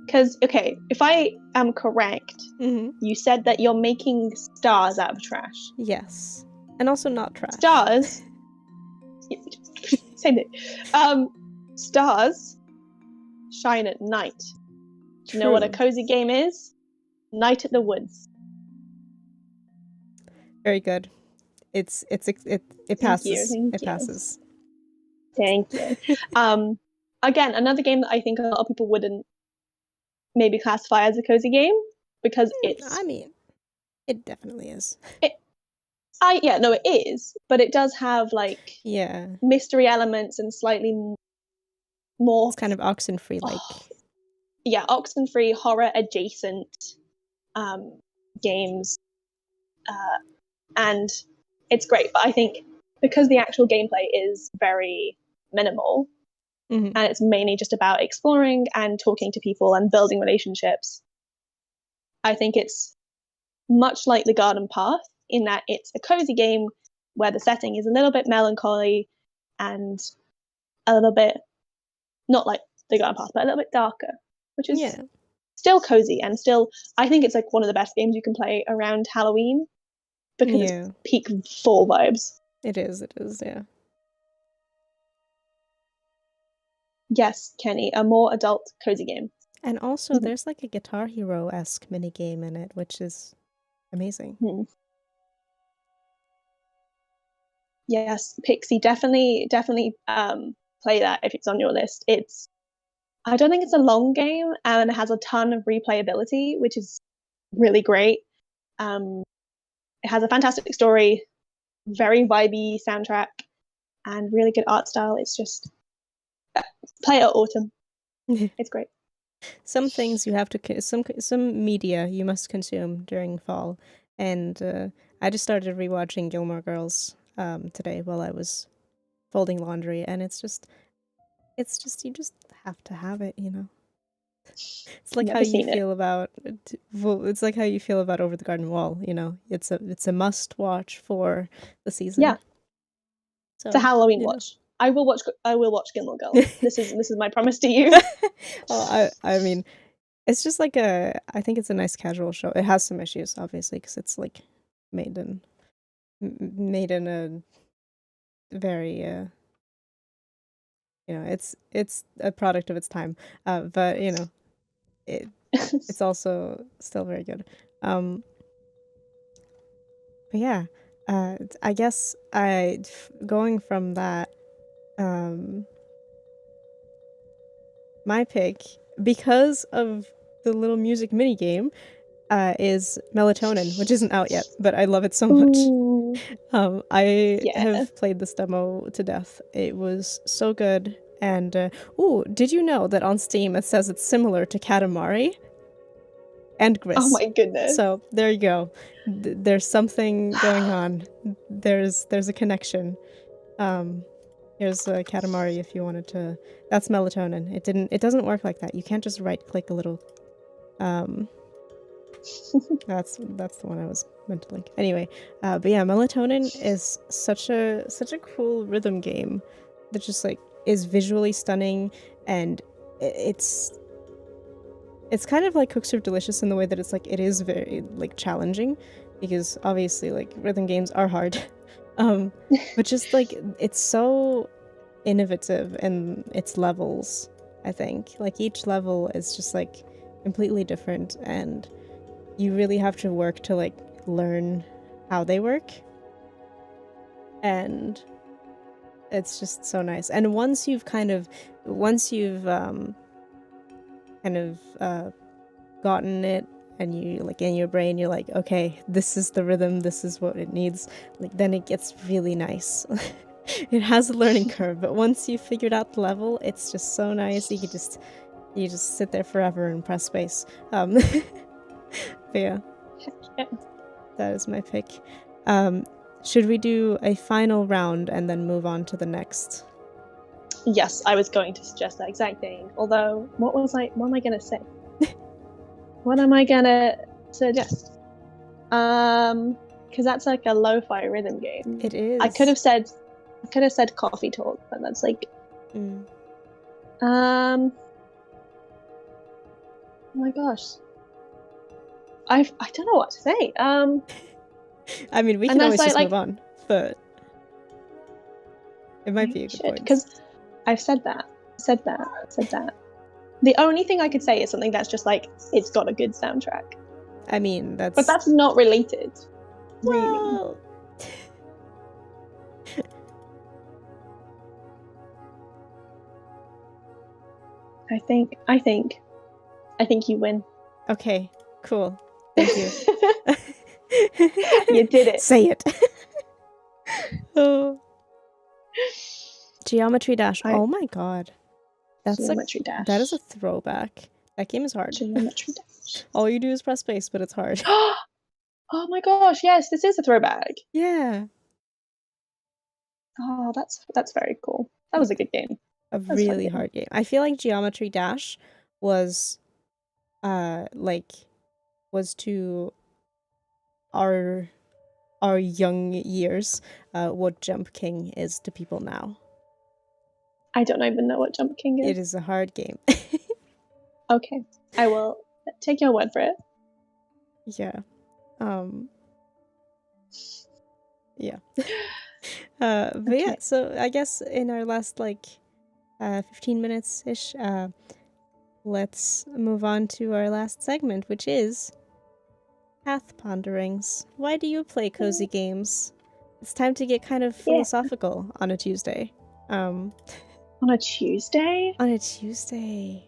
because okay, if I am correct, you said that you're making stars out of trash. Yes, and also not trash. Stars. Same thing. Stars shine at night. Do you know what a cozy game is? Night at the Woods. Very good. It passes. It passes. Thank you. Again, another game that I think a lot of people wouldn't maybe classify as a cozy game because it's. I mean, it definitely is. It is, but it does have like mystery elements and slightly more. It's kind of Oxenfree like. Yeah, Oxenfree horror adjacent games, and it's great. But I think because the actual gameplay is very minimal, and it's mainly just about exploring and talking to people and building relationships, I think it's much like the Garden Path in that it's a cozy game where the setting is a little bit melancholy and a little bit not like the Garden Path, but a little bit darker, which is still cozy and still, I think it's like one of the best games you can play around Halloween because it's peak fall vibes. It is, yeah. Yes, Kenny, a more adult cozy game. And also there's like a Guitar Hero-esque minigame in it, which is amazing. Yes, Pixie, definitely play that if it's on your list. I don't think it's a long game, and it has a ton of replayability, which is really great. It has a fantastic story, very vibey soundtrack, and really good art style. It's just play it at autumn. It's great. Some things you have to some media you must consume during fall, and I just started rewatching Gilmore Girls today while I was folding laundry, and it's just you just have to have it, you know. It's like how you feel about it's like how you feel about Over the Garden Wall, you know. It's a must watch for the season. Yeah. So, it's a Halloween watch. I will watch Gilmore Girls. This is my promise to you. Well, I mean, it's just like I think it's a nice casual show. It has some issues obviously because it's like made in a very it's a product of its time, but it's also still very good. But yeah, I guess going from that, my pick, because of the little music mini game, is Melatonin, which isn't out yet, but I love it so much. Ooh. I Yeah. have played this demo to death. It was so good. And did you know that on Steam it says it's similar to Katamari and Gris? Oh my goodness. So there you go. There's something going on. There's a connection. Here's Katamari if you wanted to. That's Melatonin. It doesn't work like that. You can't just right click a little. That's the one I was meant to link. Anyway, but yeah, Melatonin is such a cool rhythm game that just like is visually stunning, and it's kind of like Cook Serve Delicious in the way that it's like it is very like challenging, because obviously like rhythm games are hard. But just like it's so innovative in its levels. I think like each level is just like completely different, and you really have to work to like learn how they work, and it's just so nice. And once you've gotten it, and you like in your brain you're like, okay, this is the rhythm, this is what it needs, like then it gets really nice. It has a learning curve, but once you've figured out the level, it's just so nice. You just sit there forever and press space. But yeah, that is my pick. Should we do a final round and then move on to the next? Yes, I was going to suggest that exact thing. Although, what am I going to say? What am I going to suggest? Because that's like a lo-fi rhythm game. It is. I could have said Coffee Talk, but that's like... Oh my gosh. I don't know what to say. I mean, we can always just move on, but it might be a good point. Because I've said that. The only thing I could say is something that's just like, it's got a good soundtrack. I mean, but that's not related. Well... really. I think you win. Okay, cool. Thank you. You did it. Say it. Oh. Geometry Dash. Oh my god. Geometry Dash. That is a throwback. That game is hard. Geometry Dash. All you do is press space, but it's hard. Oh my gosh, yes, this is a throwback. Yeah. Oh, that's very cool. That was a good game. A really hard game. I feel like Geometry Dash was to our young years what Jump King is to people now. I don't even know what Jump King is. It is a hard game. Okay, I will take your word for it. Yeah. Yeah. But okay. Yeah, so I guess in our last 15 minutes ish, let's move on to our last segment, which is Path Ponderings. Why do you play cozy games? It's time to get kind of philosophical on a Tuesday. On a Tuesday? On a Tuesday.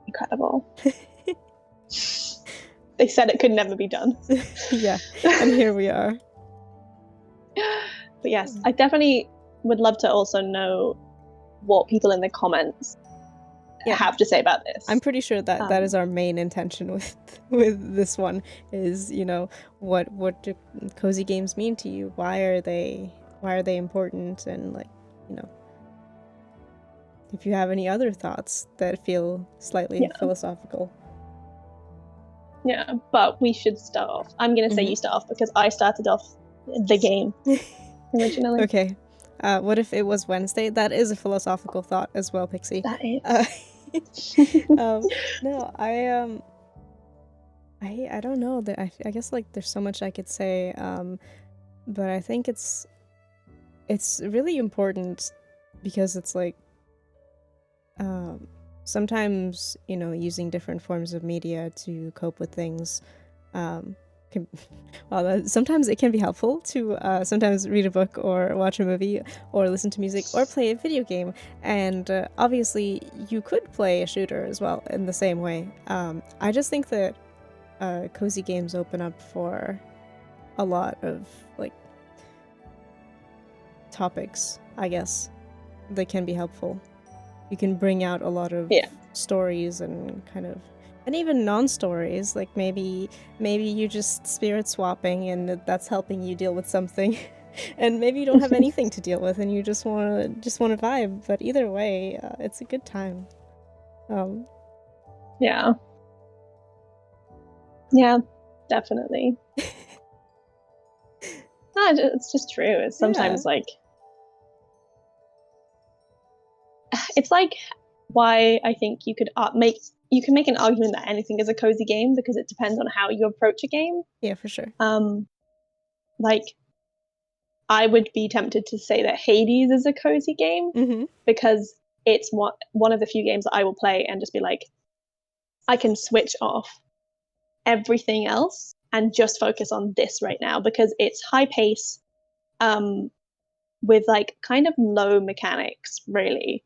Incredible. They said it could never be done. Yeah, and here we are. But yes, I definitely would love to also know what people in the comments have to say about this. I'm pretty sure that that is our main intention with this one, is, you know, what do cozy games mean to you? Why are they important? And like, you know, if you have any other thoughts that feel slightly philosophical. Yeah, but we should start off. I'm going to say you start off because I started off the game originally. Okay. What if it was Wednesday? That is a philosophical thought as well, Pixie. That is. No, I don't know that I guess like there's so much I could say, but I think it's really important because it's like um, sometimes using different forms of media to cope with things um, can, sometimes it can be helpful to sometimes read a book or watch a movie or listen to music or play a video game, and obviously you could play a shooter as well in the same way. I just think that cozy games open up for a lot of like topics, I guess, that can be helpful. You can bring out a lot of Yeah. stories and and even non-stories, like maybe you just spirit swapping and that's helping you deal with something. And maybe you don't have anything to deal with and you just want to vibe, but either way, it's a good time. Yeah. Yeah, definitely. No, it's just true. It's sometimes Yeah. like it's like why I think you can make an argument that anything is a cozy game because it depends on how you approach a game. Yeah, for sure. Like I would be tempted to say that Hades is a cozy game Mm-hmm. because it's one of the few games that I will play and just be like, I can switch off everything else and just focus on this right now because it's high pace, with like kind of low mechanics, really.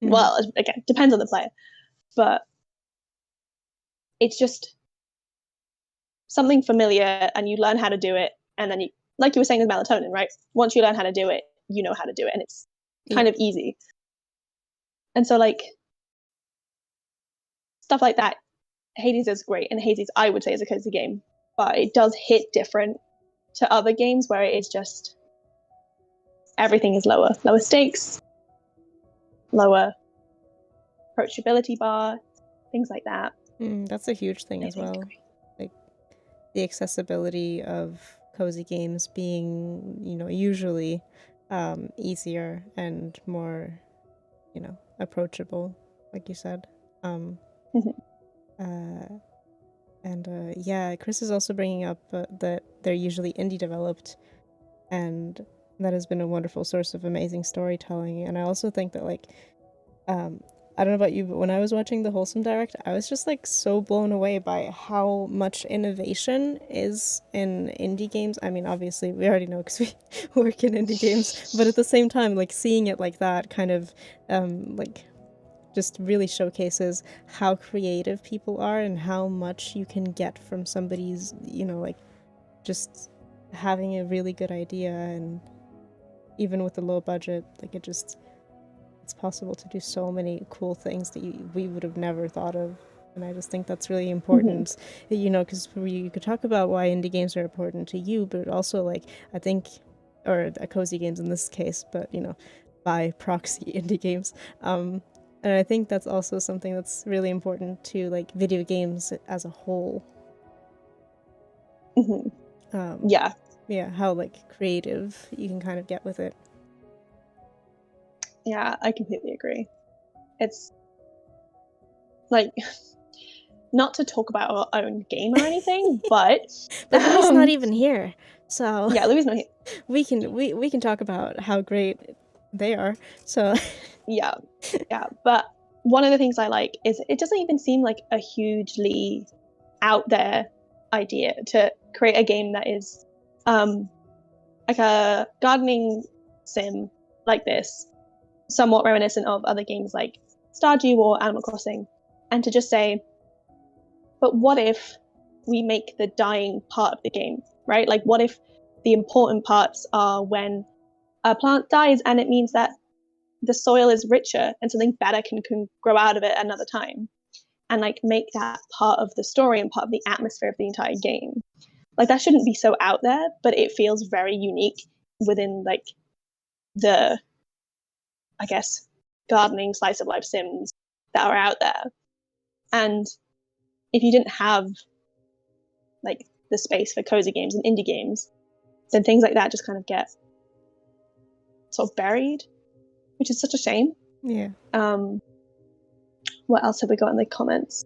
Mm-hmm. Well, again, depends on the player, but it's just something familiar and you learn how to do it. And then you, like you were saying with melatonin, right? Once you learn how to do it, you know how to do it and it's kind Yeah. of easy. And so, like, stuff like that, Hades is great. And Hades, I would say, is a cozy game, but it does hit different to other games where it is just everything is lower stakes, lower approachability bar, things like that. That's a huge thing I as think. well. Like the accessibility of cozy games being, usually easier and more, approachable, like you said. Um, Mhm. uh, and yeah, Chris is also bringing up that they're usually indie developed, and that has been a wonderful source of amazing storytelling. And I also think that like um, I don't know about you, but when I was watching the Wholesome Direct, I was just like so blown away by how much innovation is in indie games. I mean, obviously, we already know because we work in indie games, but at the same time, like seeing it like that kind of like just really showcases how creative people are and how much you can get from somebody's, like just having a really good idea. And even with the low budget, like it's possible to do so many cool things that we would have never thought of. And I just think that's really Mhm. important, because you could talk about why indie games are important to you, but also like I think, or cozy games in this case, but by proxy indie games. And I think that's also something that's really important to like video games as a whole. Mhm. Um, Yeah, yeah, how like creative you can kind of get with it. yeah, I completely agree. It's like not to talk about our own game or anything, but But Louis is not even here, so yeah, Louis not here. we can talk about how great they are. So Yeah, yeah. But one of the things I like is it doesn't even seem like a hugely out there idea to create a game that is like a gardening sim like this, somewhat reminiscent of other games like Stardew or Animal Crossing, and to just say, but what if we make the dying part of the game, right? Like, what if the important parts are when a plant dies and it means that the soil is richer and something better can grow out of it another time, and like make that part of the story and part of the atmosphere of the entire game. Like that shouldn't be so out there, but it feels very unique within like the, I guess, gardening slice of life sims that are out there. And if you didn't have like the space for cozy games and indie games, then things like that just kind of get sort of buried, which is such a shame. yeah. What else have we got in the comments?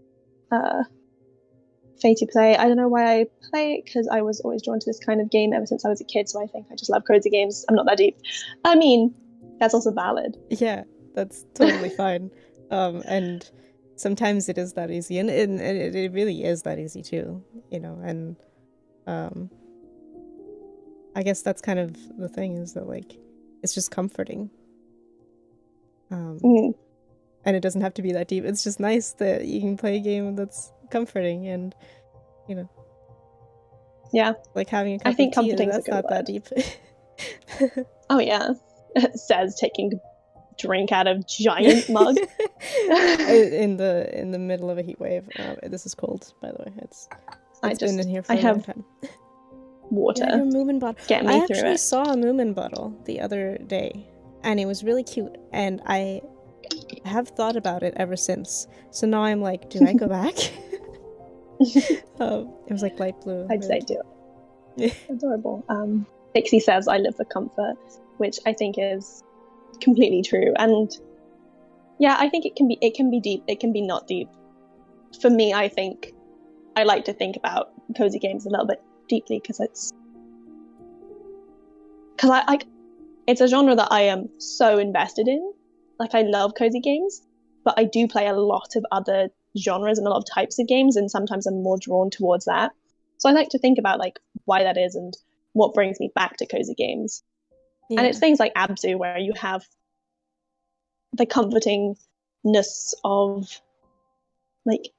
Fatey play. I don't know why I play it, because I was always drawn to this kind of game ever since I was a kid, so I think I just love cozy games. I'm not that deep. I mean, that's also valid. Yeah, that's totally fine. And sometimes it is that easy, and it really is that easy too, you know. And um, I guess that's kind of the thing, is that like it's just comforting. Mm, And it doesn't have to be that deep. It's just nice that you can play a game that's comforting, and you know, yeah, like having a I cup of think tea. comforting's a That's good not that word. deep. Oh yeah, says taking drink out of giant mug. in the middle of a heat wave. This is cold, by the way. It's been in here I for a long have time. Yeah, water. your Moomin bottle. Get I me through actually it. saw a Moomin bottle the other day, and it was really cute. And I have thought about it ever since. So now I'm like, do I go back? It was like light blue. I'd Really say do cute. it. Adorable. Dixie says I live for comfort, which I think is completely true. And yeah, I think it can be deep, it can be not deep. For me, I think I like to think about cozy games a little bit deeply, because it's a genre that I am so invested in. Like, I love cozy games, but I do play a lot of other genres and a lot of types of games, and sometimes I'm more drawn towards that. So I like to think about like why that is and what brings me back to cozy games. Yeah. And it's things like Abzu, where you have the comfortingness of like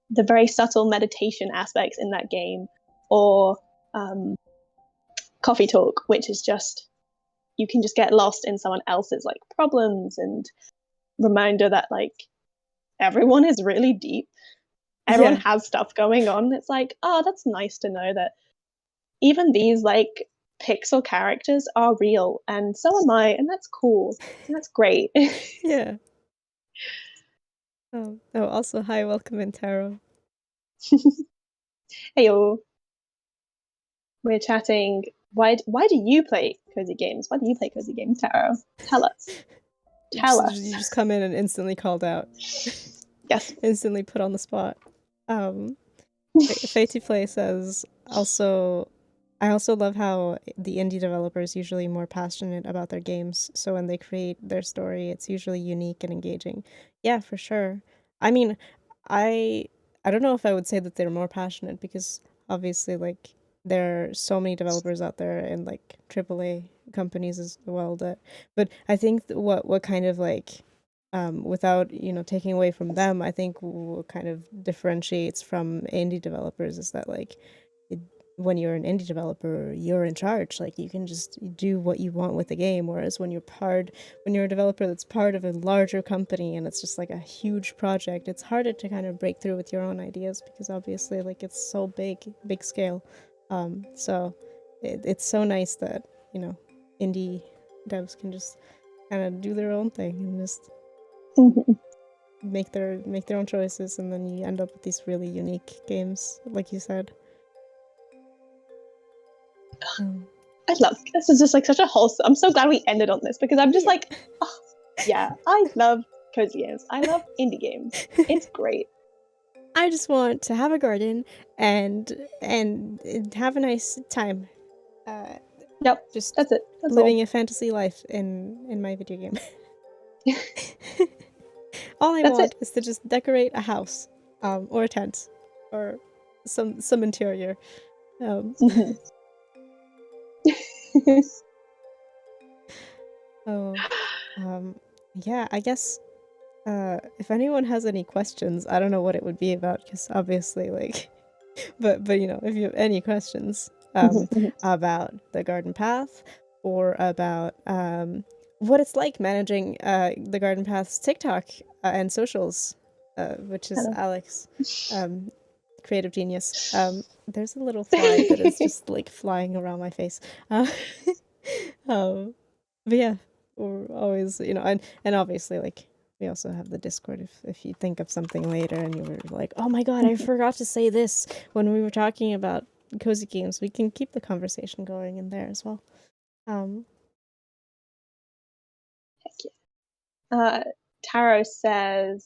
the very subtle meditation aspects in that game, or Coffee Talk, which is just, you can just get lost in someone else's like problems, and reminder that like everyone is really deep, everyone Yeah. has stuff going on. It's like, oh, that's nice to know that even these like pixel characters are real, and so am I, and that's cool, and that's great. Yeah. Oh, also, hi, welcome in, Taro. Heyo, we're chatting. Why do you play cozy games? Why do you play cozy games, Taro? Tell us. Tell You us. just come in and instantly called out. Yes. Instantly put on the spot. Fate to Play says, also, I also love how the indie developer is usually more passionate about their games. So when they create their story, it's usually unique and engaging. Yeah, for sure. I mean, I I don't know if I would say that they're more passionate, because obviously like there are so many developers out there, and like AAA companies as well, that but I think what kind of like without taking away from them, I think what kind of differentiates from indie developers is that like it, when you're an indie developer, you're in charge. Like you can just do what you want with the game. Whereas when you're a developer that's part of a larger company and it's just like a huge project, it's harder to kind of break through with your own ideas, because obviously like it's so big scale. So it's so nice that indie devs can just kind of do their own thing and just make their own choices, and then you end up with these really unique games, like you said. I love this. Is just like such a wholesome. I'm so glad we ended on this, because I'm just like, oh, yeah, I love cozy games. I love indie games. It's great. I just want to have a garden and have a nice time. Yep, Just that's it. That's living all. a fantasy life in my video game. All I That's want it. is to just decorate a house, or a tent, or some interior. Mm-hmm. Oh, yeah. I guess if anyone has any questions, I don't know what it would be about, because obviously, like, but if you have any questions about the garden path, or about what it's like managing the garden path's TikTok and socials, which is Alex, creative genius. There's a little fly that is just like flying around my face. Uh, um, but yeah, we're always, and obviously, like, we also have the Discord if you think of something later and you were like, oh my god, I forgot to say this when we were talking about cozy games. We can keep the conversation going in there as well. Taro says,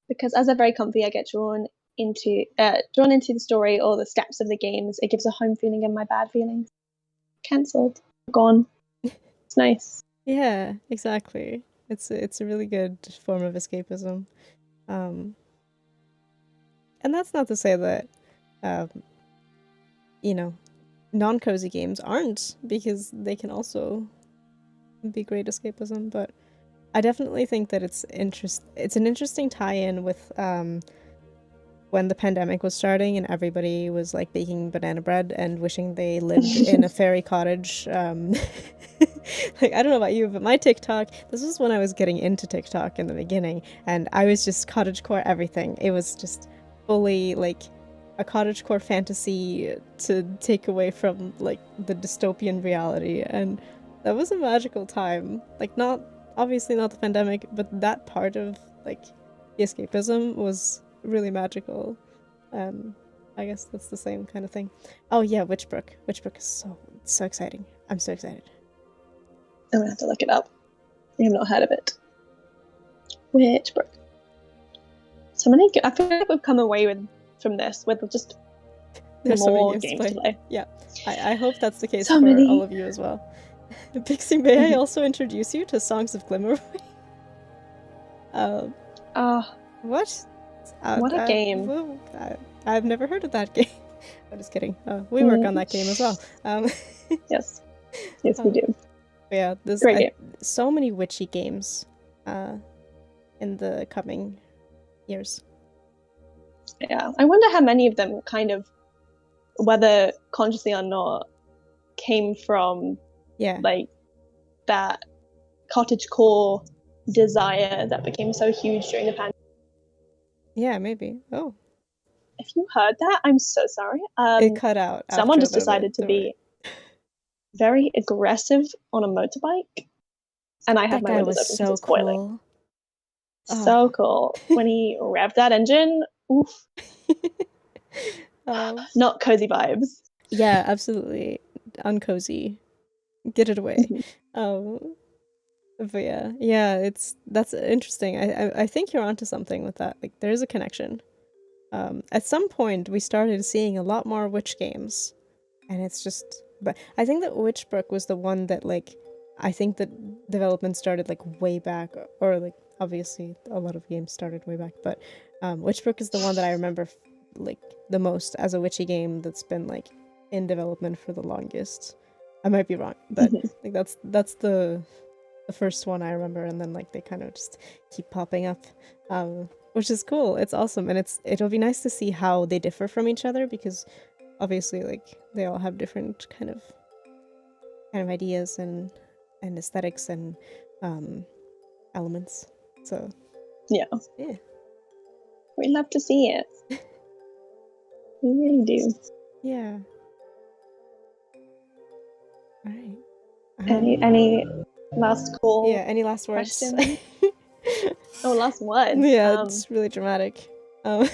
because as they're very comfy, I get drawn into the story or the steps of the games. It gives a home feeling, and my bad feelings cancelled, gone. It's nice. Yeah, exactly. It's a really good form of escapism. And that's not to say that, um, you know, non-cozy games aren't, because they can also be great escapism. But I definitely think that it's an interesting tie-in with when the pandemic was starting and everybody was like baking banana bread and wishing they lived in a fairy cottage. Like, I don't know about you, but my TikTok, this was when I was getting into TikTok in the beginning, and I was just cottagecore everything. It was just fully like a cottagecore fantasy to take away from like the dystopian reality, and that was a magical time. Like, not obviously not the pandemic, but that part of like the escapism was really magical. I guess that's the same kind of thing. Oh yeah, Witchbrook. Witchbrook is so exciting. I'm so excited. I'm gonna have to look it up. I have not heard of it. Witchbrook. So many. I feel like we've come away from this with just There's more so many games to play. Yeah, I hope that's the case so for many. all of you as well. Pixie, may I also introduce you to Songs of Glimmer? What? What a game! Well, I've never heard of that game. I'm just kidding. We work on that game as well. Yes, we do. Yeah, there's great game. So many witchy games in the coming years. Yeah, I wonder how many of them kind of, whether consciously or not, came from like that cottagecore desire that became so huge during the pandemic. Yeah, maybe. Oh. If you heard that, I'm so sorry. It cut out. Someone just decided to be very aggressive on a motorbike, and I had my windows open because it's boiling. So cool. When he revved that engine, oof. Not cozy vibes. Yeah, absolutely. Uncozy. Get it away. But yeah, that's interesting. I think you're onto something with that. Like, there's a connection. At some point, we started seeing a lot more witch games, and it's just. But I think that Witchbrook was the one that, like, I think that development started like way back, or like obviously a lot of games started way back, but Witchbrook is the one that I remember like the most as a witchy game that's been like in development for the longest. I might be wrong, but like that's the first one I remember, and then like they kind of just keep popping up, which is cool. It's awesome, and it'll be nice to see how they differ from each other, because obviously like they all have different kind of ideas and aesthetics and elements. So yeah, we love to see it. We really do. Yeah. All right. Any last call? Yeah. Any last words? Oh, last words. Yeah, it's really dramatic. Oh,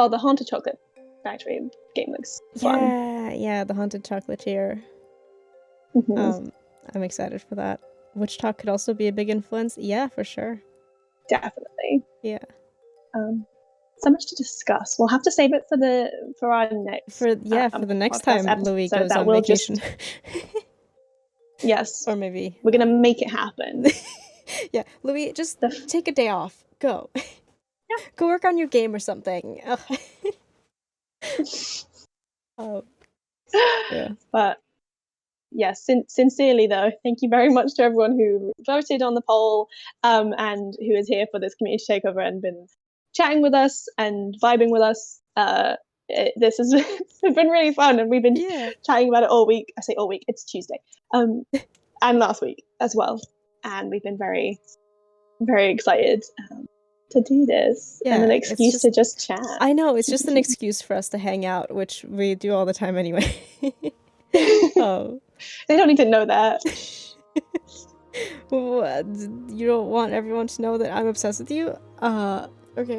the Haunted Chocolate Factory game looks fun. Yeah, the Haunted Chocolatier. I'm excited for that. Witch Talk could also be a big influence. Yeah, for sure. Definitely. Yeah. So much to discuss. We'll have to save it for our next. For the next time Louis goes on vacation. Yes. Or maybe we're gonna make it happen. Yeah, Louis, just take a day off. Go. Yeah. Go work on your game or something. Yeah. But yes, sincerely though, thank you very much to everyone who voted on the poll, and who is here for this community takeover and been chatting with us and vibing with us. This has been really fun, and we've been chatting about it all week. I say all week, it's Tuesday, and last week as well, and we've been very, very excited to do this, and an excuse to just chat. I know, it's just an excuse for us to hang out, which we do all the time anyway. They don't need to know that. You don't want everyone to know that I'm obsessed with you? Okay.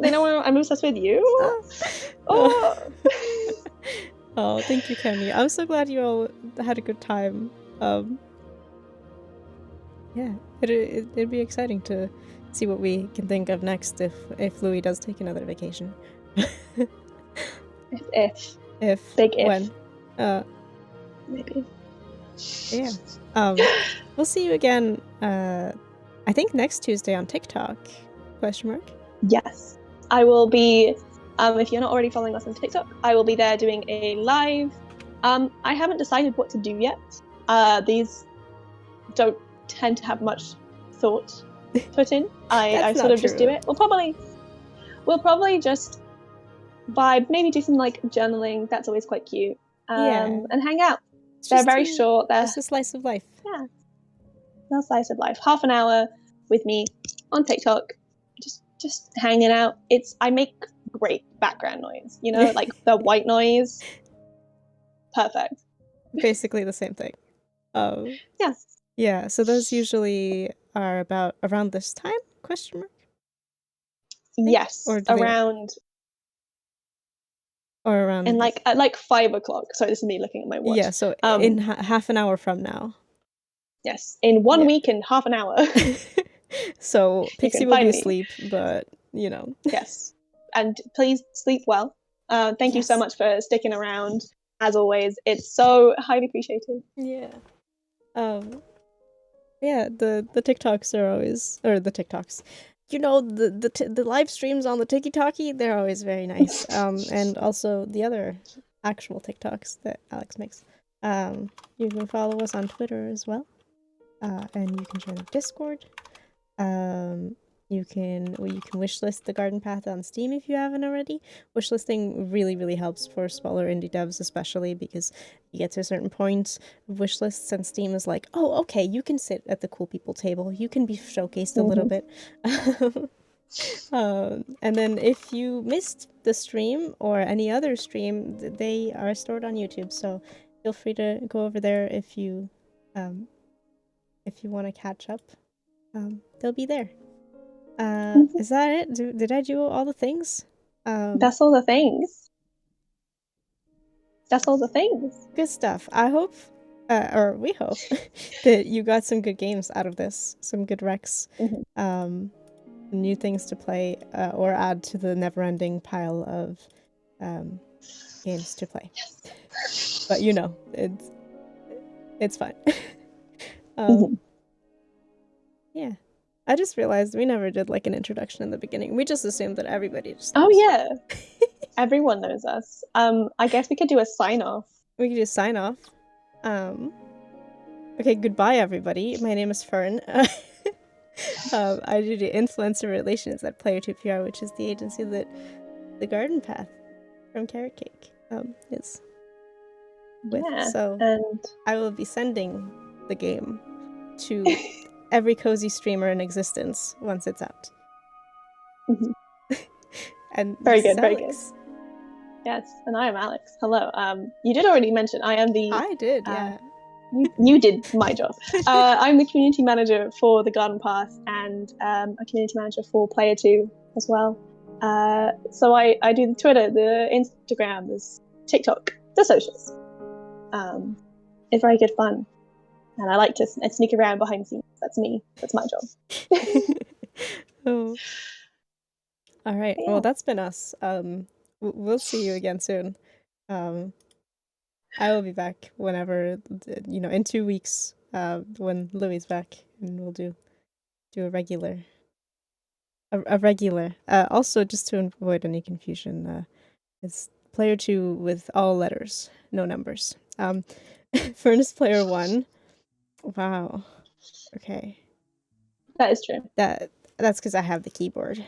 They know I'm obsessed with you? Oh, thank you, Kenny. I'm so glad you all had a good time. Yeah, it'd be exciting to see what we can think of next if Louis does take another vacation. If big when, maybe. Yeah. We'll see you again. I think next Tuesday on TikTok. ? Yes, I will be. If you're not already following us on TikTok, I will be there doing a live. I haven't decided what to do yet. These don't tend to have much thought put in. I sort of just do it. We'll probably just vibe, maybe do some like journaling. That's always quite cute. And hang out. They're very short. They're just a slice of life. Yeah, a slice of life. Half an hour with me on TikTok, just hanging out. I make great background noise. You know, like the white noise. Perfect. Basically the same thing. Yeah. Yeah. So those usually are about around this time? ? Yes, around. Or around. And like at like 5 o'clock. So this is me looking at my watch. Yeah. So in half an hour from now. Yes, in 1 week and half an hour. So Pixie will be asleep, but you know. Yes, and please sleep well. Thank you so much for sticking around. As always, it's so highly appreciated. Yeah. Yeah, the TikToks are always, or the TikToks. You know, the live streams on the TikToky, they're always very nice. And also the other actual TikToks that Alex makes. You can follow us on Twitter as well. And you can join the Discord. You can wishlist the Garden Path on Steam if you haven't already. Wishlisting really, really helps for smaller indie devs, especially because you get to a certain point of wishlists and Steam is like, oh, okay, you can sit at the cool people table. You can be showcased a little bit. And then if you missed the stream or any other stream, they are stored on YouTube. So feel free to go over there if you want to catch up. They'll be there. Is that it? Did I do all the things? That's all the things. That's all the things. Good stuff. I hope, or we hope, that you got some good games out of this. Some good recs. New things to play or add to the never-ending pile of games to play. Yes. But you know, it's fine. Yeah. I just realized we never did like an introduction in the beginning. We just assumed that everybody just knows. Oh yeah. Everyone knows us. I guess we could do a sign off. We could just sign off. Okay, goodbye everybody. My name is Fern. I do the influencer relations at Player2PR, which is the agency that the Garden Path from Carrot Cake is with. Yeah, so and I will be sending the game to every cozy streamer in existence once it's out. And very good. Yes, and I am Alex. Hello. You did already mention I am the. I did, yeah. You did my job. I'm the community manager for the Garden Path and a community manager for Player 2 as well. So I do the Twitter, the Instagram, the TikTok, the socials. It's very good fun. And I like to sneak around behind the scenes. That's me. That's my job. Oh. All right. Yeah. Well, that's been us. We'll see you again soon. I will be back whenever, in 2 weeks, when Louis is back, and we'll do a regular. A regular. Also, just to avoid any confusion, it's Player 2 with all letters, no numbers. Furnace Player 1. Wow. Okay. That is true. That's because I have the keyboard.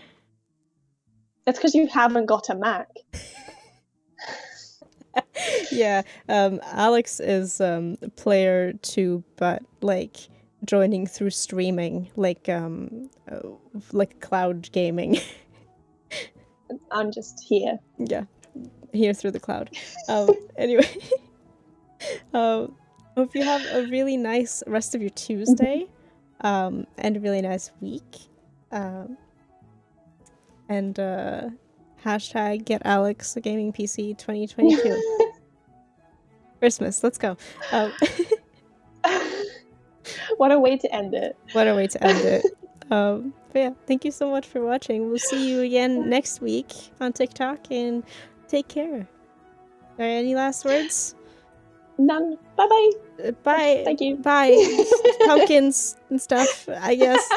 That's because you haven't got a Mac. Yeah. Alex is Player 2, but like joining through streaming, like cloud gaming. I'm just here. Yeah, here through the cloud. Anyway, hope you have a really nice rest of your Tuesday, and a really nice week. And hashtag get Alex a gaming PC 2022. Christmas, let's go. What a way to end it. What a way to end it. But yeah, thank you so much for watching. We'll see you again next week on TikTok, and take care. Are any last words? None. Bye-bye. Bye. Thank you. Bye. Pumpkins and stuff, I guess.